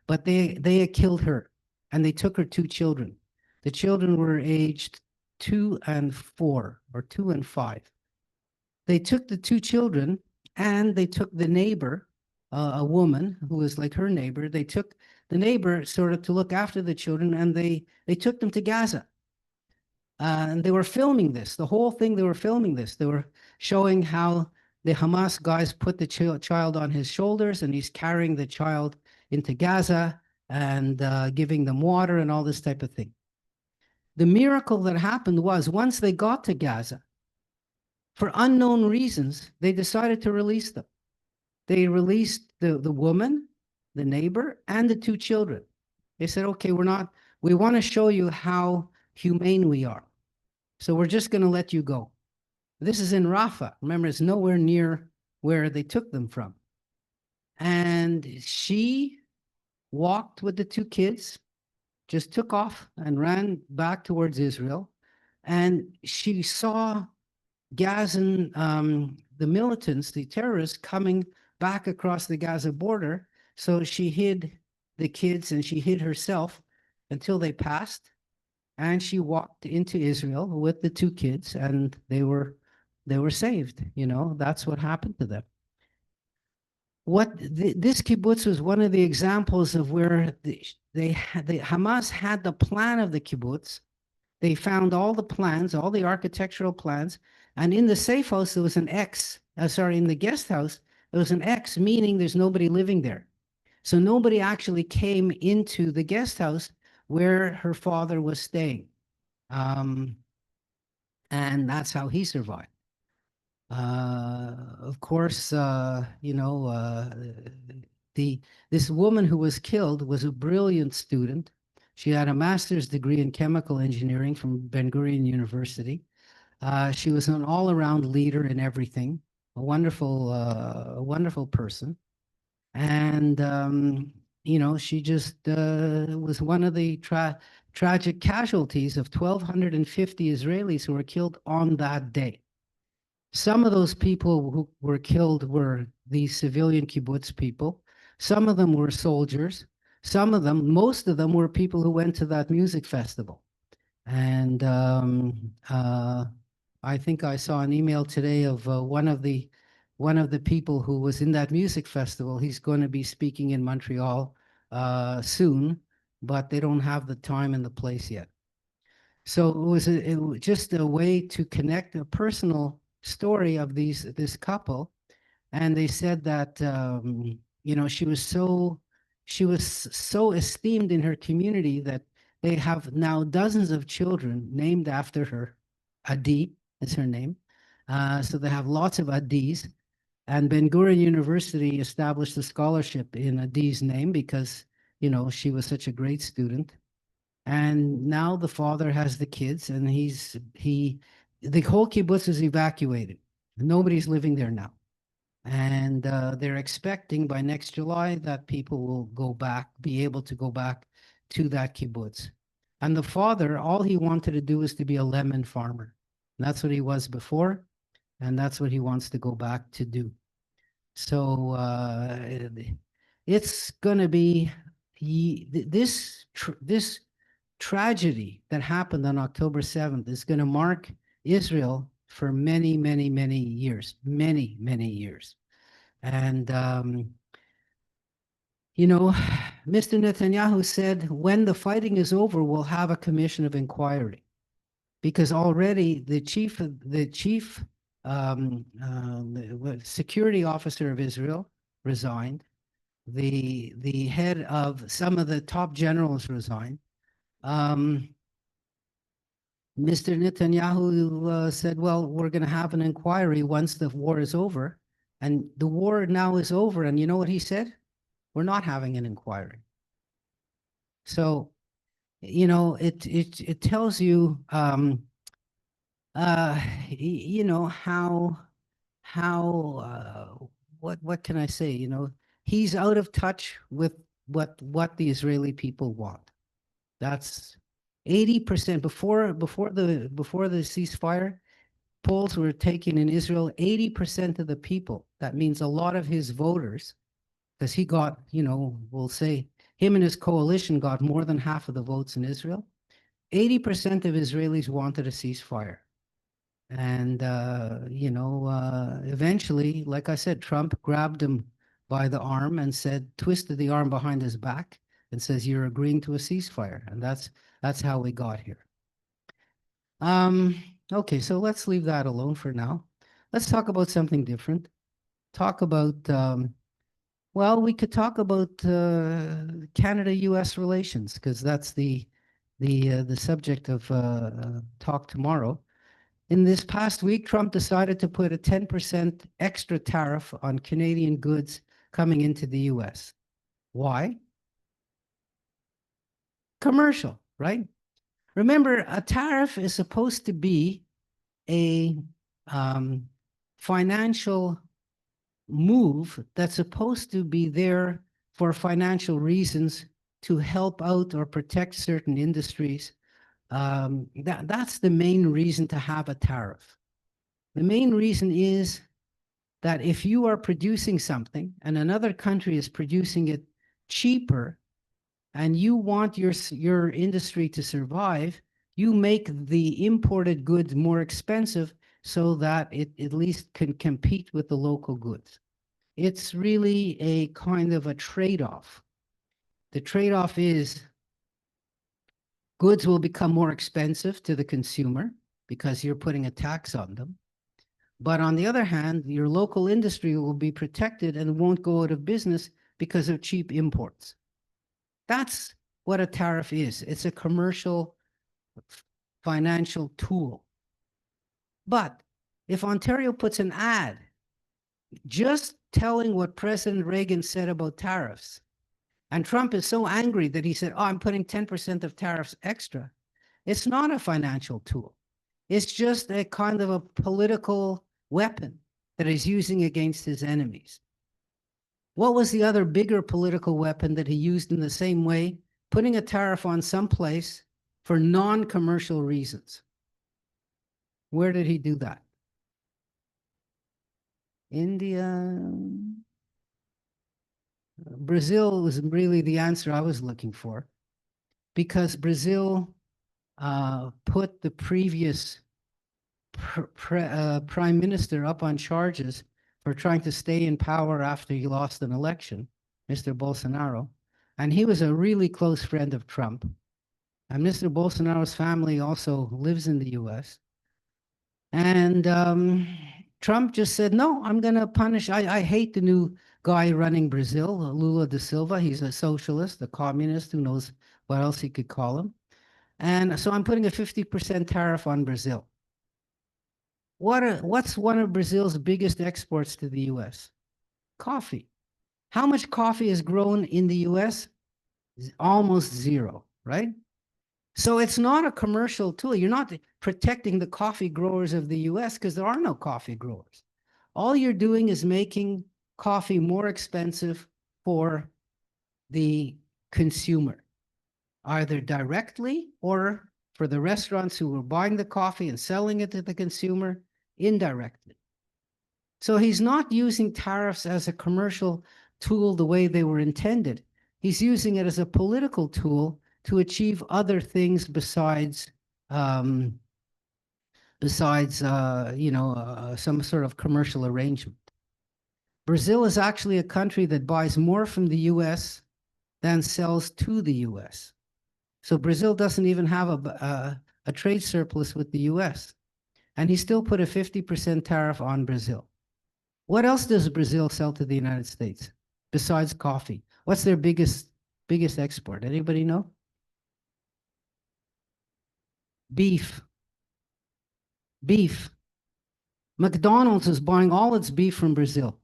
but they had killed her, and they took her 2 children. The children were aged 2 and 4, or 2 and 5. They took the 2 children, and they took the neighbor, a woman who was like her neighbor. They took the neighbor sort of to look after the children, and they took them to Gaza. And they were filming this, the whole thing. They were filming this. They were showing how the Hamas guys put the child on his shoulders, and he's carrying the child into Gaza and giving them water and all this type of thing. The miracle that happened was once they got to Gaza, for unknown reasons, they decided to release them. They released the woman, the neighbor, and the 2 children. They said, okay, we want to show you how humane we are. So we're just going to let you go. This is in Rafah. Remember, it's nowhere near where they took them from. And she walked with the 2 kids, just took off and ran back towards Israel. And she saw Gazan, the militants, the terrorists, coming back across the Gaza border. So she hid the kids and she hid herself until they passed. And she walked into Israel with the 2 kids, and they were saved. You know, that's what happened to them. This kibbutz was one of the examples of where the Hamas had the plan of the kibbutz. They found all the plans, all the architectural plans, and in the safe house there was an X. In the guest house there was an X, meaning there's nobody living there. So nobody actually came into the guest house where her father was staying. And that's how he survived. Of course, this woman who was killed was a brilliant student. She had a master's degree in chemical engineering from Ben Gurion University. She was an all-around leader in everything, a wonderful person. And she just was one of the tragic casualties of 1,250 Israelis who were killed on that day. Some of those people who were killed were these civilian kibbutz people. Some of them were soldiers. Most of them were people who went to that music festival. And I think I saw an email today of one of the people who was in that music festival. He's going to be speaking in Montreal soon, but they don't have the time and the place yet. So it was just a way to connect a personal story of this couple. And they said that she was so esteemed in her community that they have now dozens of children named after her. Adi is her name. So they have lots of Adis. And Ben Gurion University established a scholarship in Adi's name because, she was such a great student. And now the father has the kids, and the whole kibbutz is evacuated. Nobody's living there now. And they're expecting by next July that people will be able to go back to that kibbutz. And the father, all he wanted to do is to be a lemon farmer. And that's what he was before, and that's what he wants to go back to do. So it's going to be this tragedy that happened on October 7th is going to mark Israel for many, many, many years, many, many years. And, Mr. Netanyahu said, when the fighting is over, we'll have a commission of inquiry. Because already the chief security officer of Israel resigned. The head of some of the top generals resigned. Mr. Netanyahu said, well, we're going to have an inquiry once the war is over. And the war now is over. And you know what he said? We're not having an inquiry. So you know, it tells you, you know, how what can I say? You know, he's out of touch with what the Israeli people want. That's 80% before the ceasefire. Polls were taken in Israel, 80% of the people. That means a lot of his voters, because he got, you know, we'll say him and his coalition got more than half of the votes in Israel. 80% of Israelis wanted a ceasefire. And, you know, eventually, like I said, Trump grabbed him by the arm and said, twisted the arm behind his back and says, you're agreeing to a ceasefire. And that's how we got here. Okay, so let's leave that alone for now. Let's talk about something different. Talk about, well, we could talk about Canada-US relations, because that's the subject of talk tomorrow. In this past week, Trump decided to put a 10% extra tariff on Canadian goods coming into the US. Why? Commercial, right? Remember, a tariff is supposed to be a financial move that's supposed to be there for financial reasons to help out or protect certain industries. That's the main reason to have a tariff. The main reason is that if you are producing something and another country is producing it cheaper, and you want your industry to survive, you make the imported goods more expensive so that it at least can compete with the local goods. It's really a kind of a trade-off. The trade-off is goods will become more expensive to the consumer because you're putting a tax on them. But on the other hand, your local industry will be protected and won't go out of business because of cheap imports. That's what a tariff is. It's a commercial financial tool. But if Ontario puts an ad just telling what President Reagan said about tariffs, and Trump is so angry that he said, oh, I'm putting 10% of tariffs extra, it's not a financial tool. It's just a kind of a political weapon that he's using against his enemies. What was the other bigger political weapon that he used in the same way? Putting a tariff on some place for non-commercial reasons. Where did he do that? India. Brazil was really the answer I was looking for, because Brazil put the previous prime minister up on charges for trying to stay in power after he lost an election, Mr. Bolsonaro. And he was a really close friend of Trump. And Mr. Bolsonaro's family also lives in the US. And Trump just said, no, I'm going to punish. I hate the new guy running Brazil, Lula da Silva. He's a socialist, a communist, who knows what else he could call him. And so I'm putting a 50% tariff on Brazil. What's one of Brazil's biggest exports to the US? Coffee. How much coffee is grown in the US? Almost zero, right? So it's not a commercial tool. You're not protecting the coffee growers of the US because there are no coffee growers. All you're doing is making coffee more expensive for the consumer, either directly or for the restaurants who are buying the coffee and selling it to the consumer indirectly. So he's not using tariffs as a commercial tool the way they were intended. He's using it as a political tool to achieve other things besides some sort of commercial arrangement. Brazil is actually a country that buys more from the US than sells to the US. So Brazil doesn't even have a trade surplus with the US. And he still put a 50% tariff on Brazil. What else does Brazil sell to the United States besides coffee? What's their biggest export? Anybody know? Beef. Beef. McDonald's is buying all its beef from Brazil.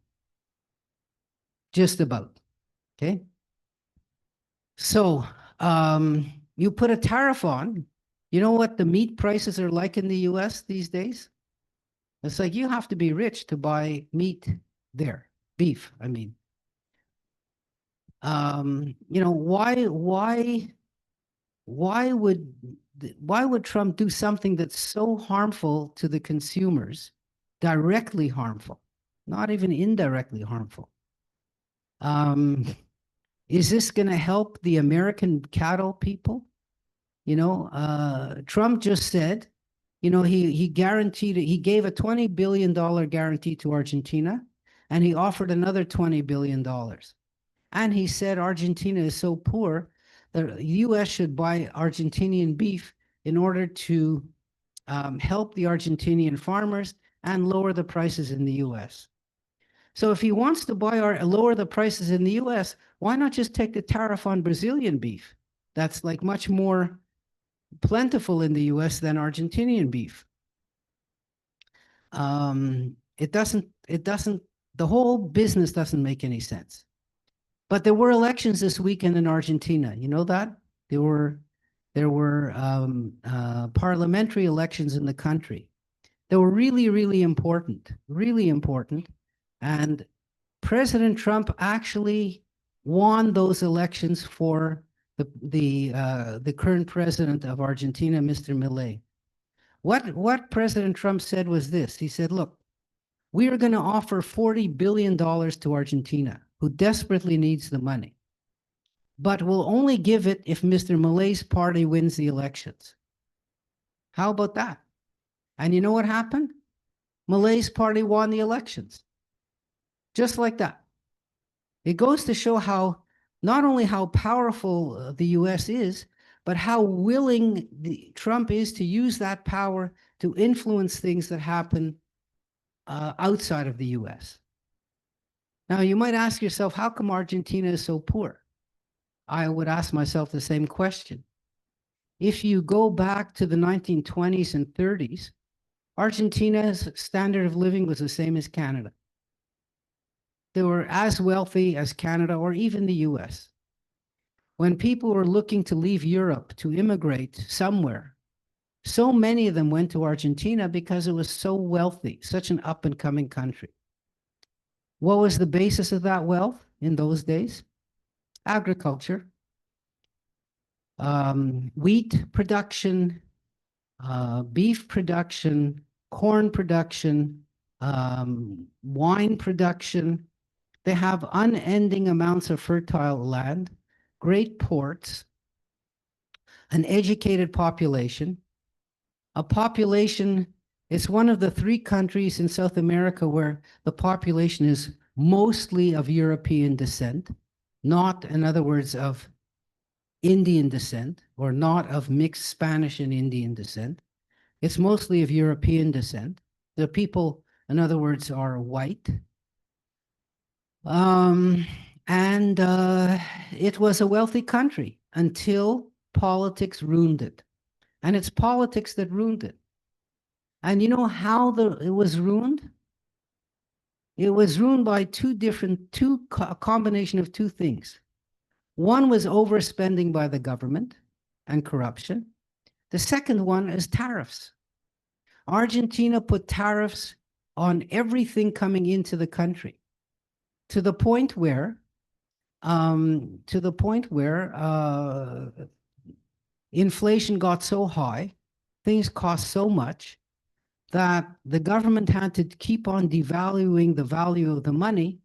Just about. Okay. So you put a tariff on, you know what the meat prices are like in the US these days? It's like you have to be rich to buy meat there, beef, I mean. You know, why would Trump do something that's so harmful to the consumers, directly harmful, not even indirectly harmful? Is this going to help the American cattle people? You know, Trump just said, you know, he guaranteed it. He gave a $20 billion guarantee to Argentina, and he offered another $20 billion. And he said Argentina is so poor that the U.S. should buy Argentinian beef in order to help the Argentinian farmers and lower the prices in the U.S. So if he wants to buy or lower the prices in the U.S., why not just take the tariff on Brazilian beef? That's like much more plentiful in the U.S. than Argentinian beef. The whole business doesn't make any sense. But there were elections this weekend in Argentina. You know that? There were parliamentary elections in the country. They were really, really important, really important. And President Trump actually won those elections for the current president of Argentina, Mr. Milei. What President Trump said was this. He said, look, we are going to offer $40 billion to Argentina, who desperately needs the money. But we'll only give it if Mr. Milei's party wins the elections. How about that? And you know what happened? Milei's party won the elections. Just like that. It goes to show how, not only how powerful the US is, but how willing Trump is to use that power to influence things that happen outside of the US. Now, you might ask yourself, how come Argentina is so poor? I would ask myself the same question. If you go back to the 1920s and 30s, Argentina's standard of living was the same as Canada. They were as wealthy as Canada or even the US. When people were looking to leave Europe to immigrate somewhere, so many of them went to Argentina because it was so wealthy, such an up-and-coming country. What was the basis of that wealth in those days? Agriculture, wheat production, beef production, corn production, wine production. They have unending amounts of fertile land, great ports, an educated population. A population is one of the 3 countries in South America where the population is mostly of European descent, not, in other words, of Indian descent, or not of mixed Spanish and Indian descent. It's mostly of European descent. The people, in other words, are white. It was a wealthy country until politics ruined it. And it's politics that ruined it. And you know how it was ruined? It was ruined by a combination of 2 things. One was overspending by the government and corruption. The second one is tariffs. Argentina put tariffs on everything coming into the country to the point where inflation got so high, things cost so much that the government had to keep on devaluing the value of the money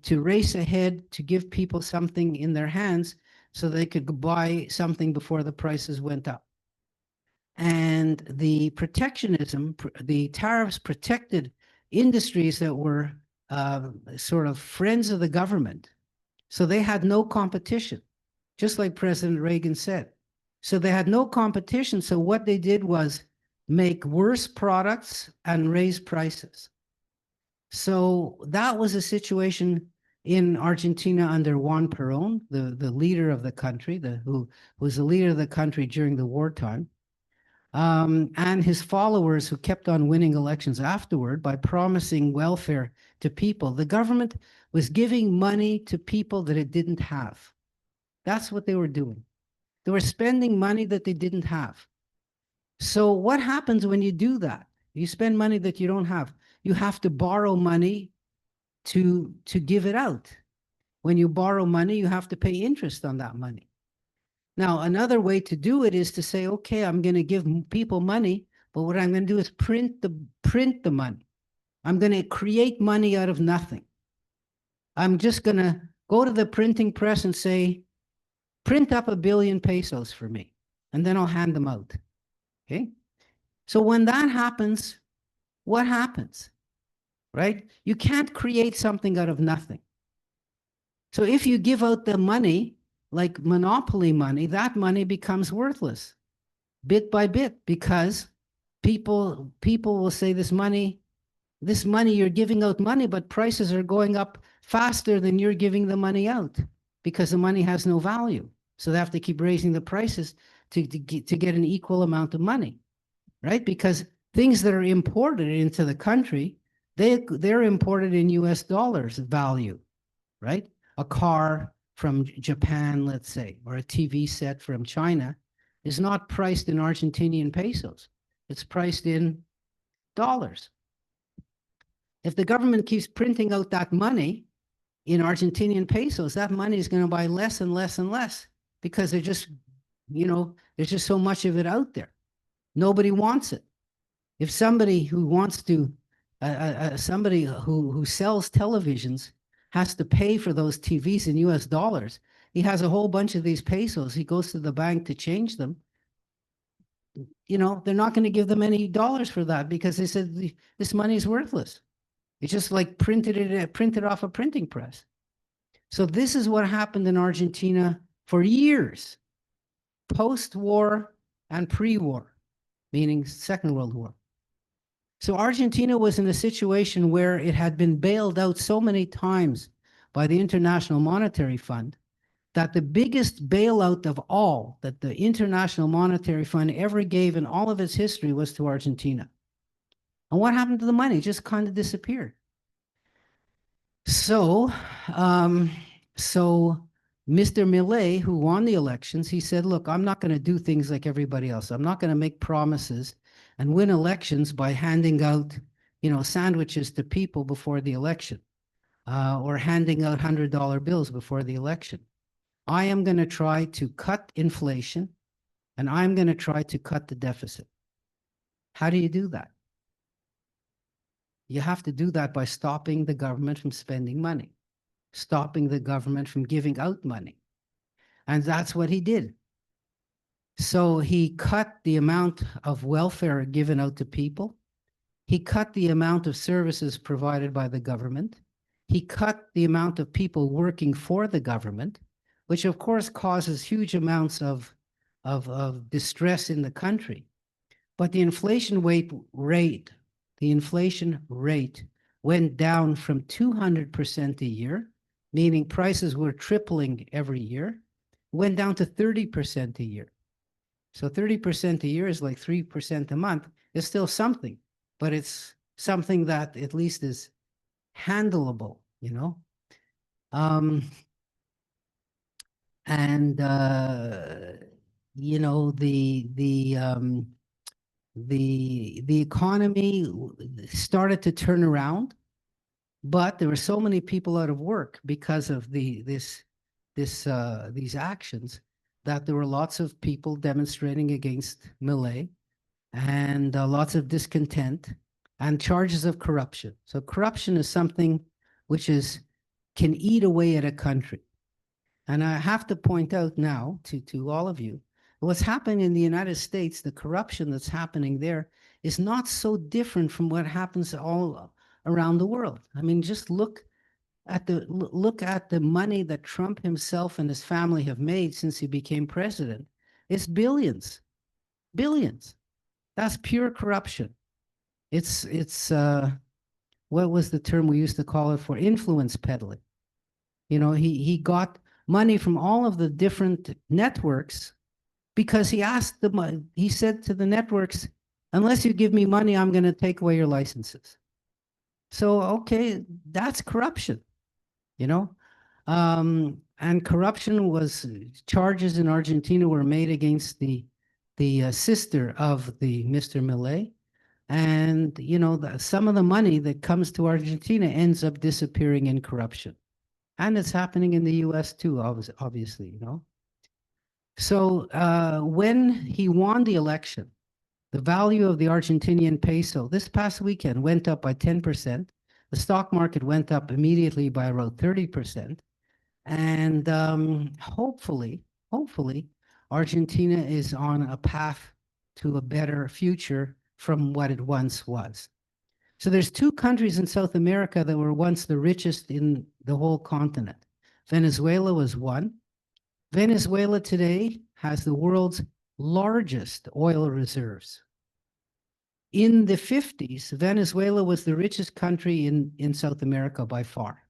to race ahead to give people something in their hands so they could buy something before the prices went up. And the protectionism, the tariffs protected industries that were sort of friends of the government. So they had no competition, just like President Reagan said. So they had no competition. So what they did was make worse products and raise prices. So that was a situation in Argentina under Juan Perón, the leader of the country, who was the leader of the country during the wartime. And his followers who kept on winning elections afterward by promising welfare to people. The government was giving money to people that it didn't have. That's what they were doing. They were spending money that they didn't have. So what happens when you do that? You spend money that you don't have. You have to borrow money to give it out. When you borrow money, you have to pay interest on that money. Now, another way to do it is to say, okay, I'm going to give people money, but what I'm going to do is print the money. I'm going to create money out of nothing. I'm just going to go to the printing press and say, print up 1 billion pesos for me, and then I'll hand them out. Okay? So when that happens, what happens? Right? You can't create something out of nothing. So if you give out the money, like monopoly money, that money becomes worthless bit by bit, because people will say this money, you're giving out money, but prices are going up faster than you're giving the money out because the money has no value. So they have to keep raising the prices to get an equal amount of money, right? Because things that are imported into the country, they're imported in US dollars value, right? A car from Japan, let's say, or a TV set from China is not priced in Argentinian pesos. It's priced in dollars. If the government keeps printing out that money in Argentinian pesos, that money is going to buy less and less and less because they're just, there's just so much of it out there. Nobody wants it. If somebody who wants to, somebody who sells televisions has to pay for those TVs in US dollars, he has a whole bunch of these pesos. He goes to the bank to change them. They're not going to give them any dollars for that because they said this money is worthless. It's just like printed off a printing press. So this is what happened in Argentina for years, post-war and pre-war, meaning Second World War. So Argentina was in a situation where it had been bailed out so many times by the International Monetary Fund that the biggest bailout of all that the International Monetary Fund ever gave in all of its history was to Argentina. And what happened to the money? It just kind of disappeared. So, Mr. Milei, who won the elections, he said, look, I'm not going to do things like everybody else. I'm not going to make promises and win elections by handing out, sandwiches to people before the election, or handing out $100 bills before the election. I am going to try to cut inflation, and I'm going to try to cut the deficit. How do you do that? You have to do that by stopping the government from spending money, stopping the government from giving out money. And that's what he did. So he cut the amount of welfare given out to people. He cut the amount of services provided by the government. He cut the amount of people working for the government, which of course causes huge amounts of distress in the country. But the inflation rate went down from 200% a year, meaning prices were tripling every year, went down to 30% a year. So 30% a year is like 3% a month. It's still something, but it's something that at least is handleable, the economy started to turn around, but there were so many people out of work because of these actions that there were lots of people demonstrating against Milei, and lots of discontent and charges of corruption. So corruption is something which can eat away at a country. And I have to point out now to all of you, what's happening in the United States, the corruption that's happening there is not so different from what happens all around the world. I mean, just look at the money that Trump himself and his family have made since he became president. It's billions, billions. That's pure corruption. It's what was the term we used to call it for? Influence peddling. He got money from all of the different networks because he said to the networks, unless you give me money, I'm going to take away your licenses. So, okay, that's corruption, And corruption was, charges in Argentina were made against the sister of the Mr. Millet. And, you know, some of the money that comes to Argentina ends up disappearing in corruption. And it's happening in the US too, obviously, you know. So when he won the election, the value of the Argentinian peso this past weekend went up by 10%. The stock market went up immediately by around 30%. And hopefully, Argentina is on a path to a better future from what it once was. So there's two countries in South America that were once the richest in the whole continent. Venezuela was one. Venezuela today has the world's largest oil reserves. In the 50s, Venezuela was the richest country in South America by far.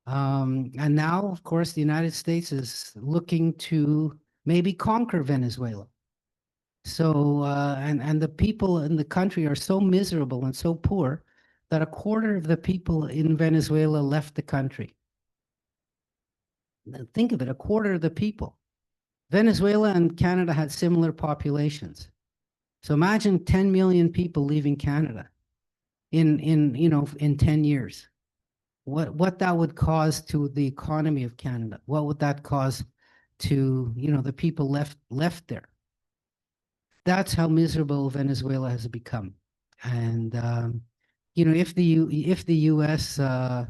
And now, of course, the United States is looking to maybe conquer Venezuela. So, and the people in the country are so miserable and so poor that a quarter of the people in Venezuela left the country. Think of it, a quarter of the people. Venezuela and Canada had similar populations. So imagine 10 million people leaving Canada in 10 years. What that would cause to the economy of Canada? What would that cause to, the people left there? That's how miserable Venezuela has become. And if the U.S. I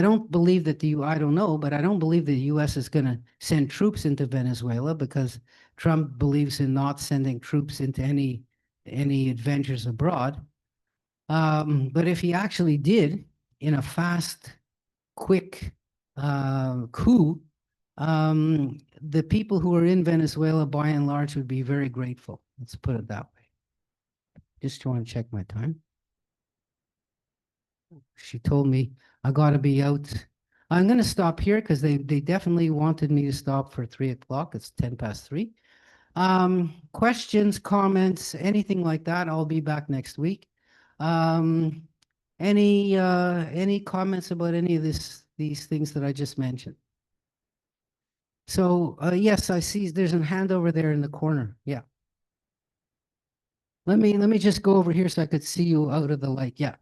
don't believe that I don't know, but I don't believe the U.S. is going to send troops into Venezuela, because Trump believes in not sending troops into any adventures abroad. But if he actually did, in a fast, quick coup, the people who are in Venezuela, by and large, would be very grateful. Let's put it that way. Just want to check my time. She told me I got to be out. I'm going to stop here because they definitely wanted me to stop for 3 o'clock. It's 3:10. Questions, comments, anything like that, I'll be back next week. Any comments about any of these things that I just mentioned? So yes, I see there's a hand over there in the corner. Yeah. Let me just go over here so I could see you out of the light. Yeah.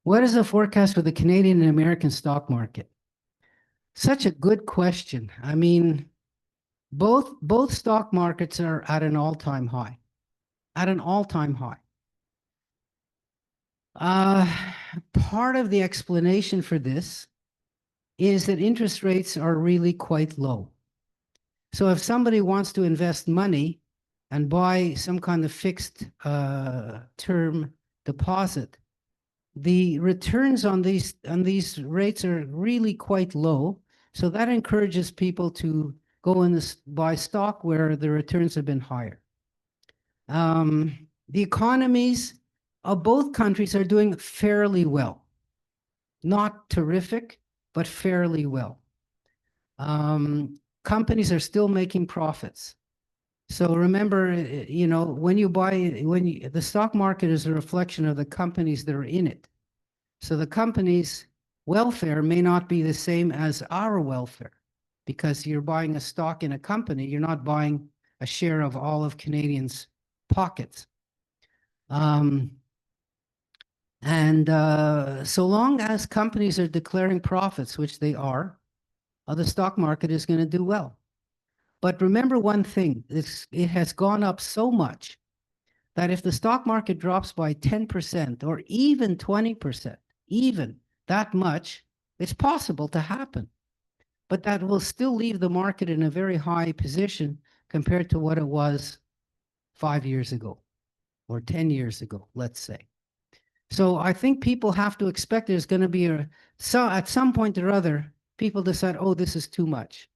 What is the forecast for the Canadian and American stock market? Such a good question. I mean, both stock markets are at an all-time high. At an all-time high. Part of the explanation for this is that interest rates are really quite low. So if somebody wants to invest money and buy some kind of fixed term deposit, the returns on these rates are really quite low. So that encourages people to go in buy stock where the returns have been higher. The economies of both countries are doing fairly well. Not terrific, but fairly well. Companies are still making profits. So remember, the stock market is a reflection of the companies that are in it. So the company's welfare may not be the same as our welfare, because you're buying a stock in a company, you're not buying a share of all of Canadians' pockets. So long as companies are declaring profits, which they are, the stock market is going to do well. But remember one thing, it has gone up so much that if the stock market drops by 10% or even 20%, even that much, it's possible to happen. But that will still leave the market in a very high position compared to what it was 5 years ago or 10 years ago, let's say. So I think people have to expect there's going to be at some point or other, people decide, oh, this is too much.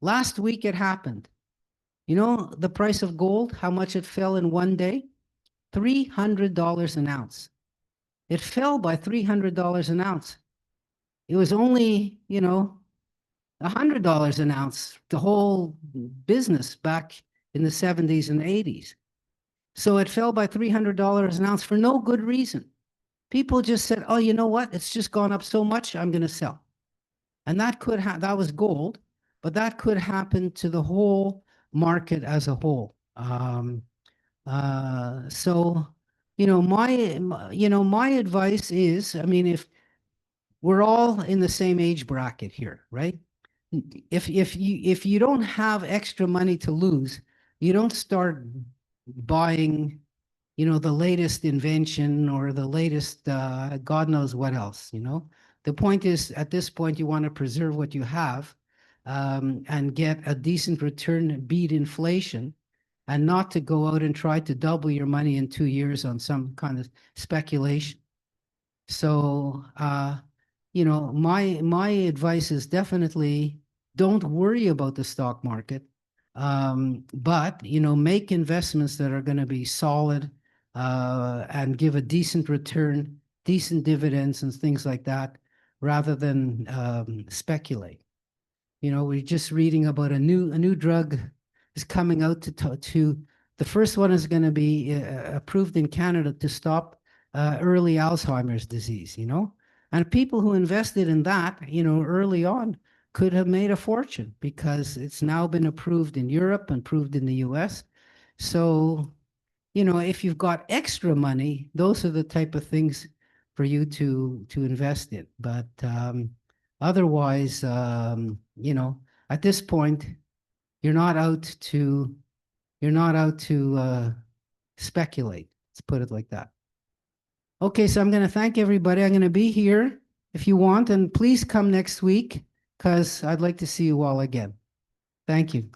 Last week it happened. You know, the price of gold, how much it fell in one day? $300 an ounce. It fell by $300 an ounce. It was only, $100 an ounce, the whole business back in the 70s and 80s. So it fell by $300 an ounce for no good reason. People just said, oh, you know what? It's just gone up so much, I'm going to sell. And that could that was gold, but that could happen to the whole market as a whole. So, my advice is, I mean, if we're all in the same age bracket here, right? If you don't have extra money to lose, you don't start buying, the latest invention or the latest God knows what else, The point is, at this point, you want to preserve what you have, and get a decent return, beat inflation, and not to go out and try to double your money in 2 years on some kind of speculation. So, my advice is definitely don't worry about the stock market, but make investments that are going to be solid, and give a decent return, decent dividends, and things like that, rather than speculate. We're just reading about a new drug is coming out to the first one is going to be approved in Canada to stop early Alzheimer's disease, and people who invested in that, early on could have made a fortune because it's now been approved in Europe and approved in the US. So, if you've got extra money, those are the type of things for you to invest in. But otherwise, at this point, you're not out to speculate. Let's put it like that. Okay, so I'm going to thank everybody. I'm going to be here if you want, and please come next week because I'd like to see you all again. Thank you.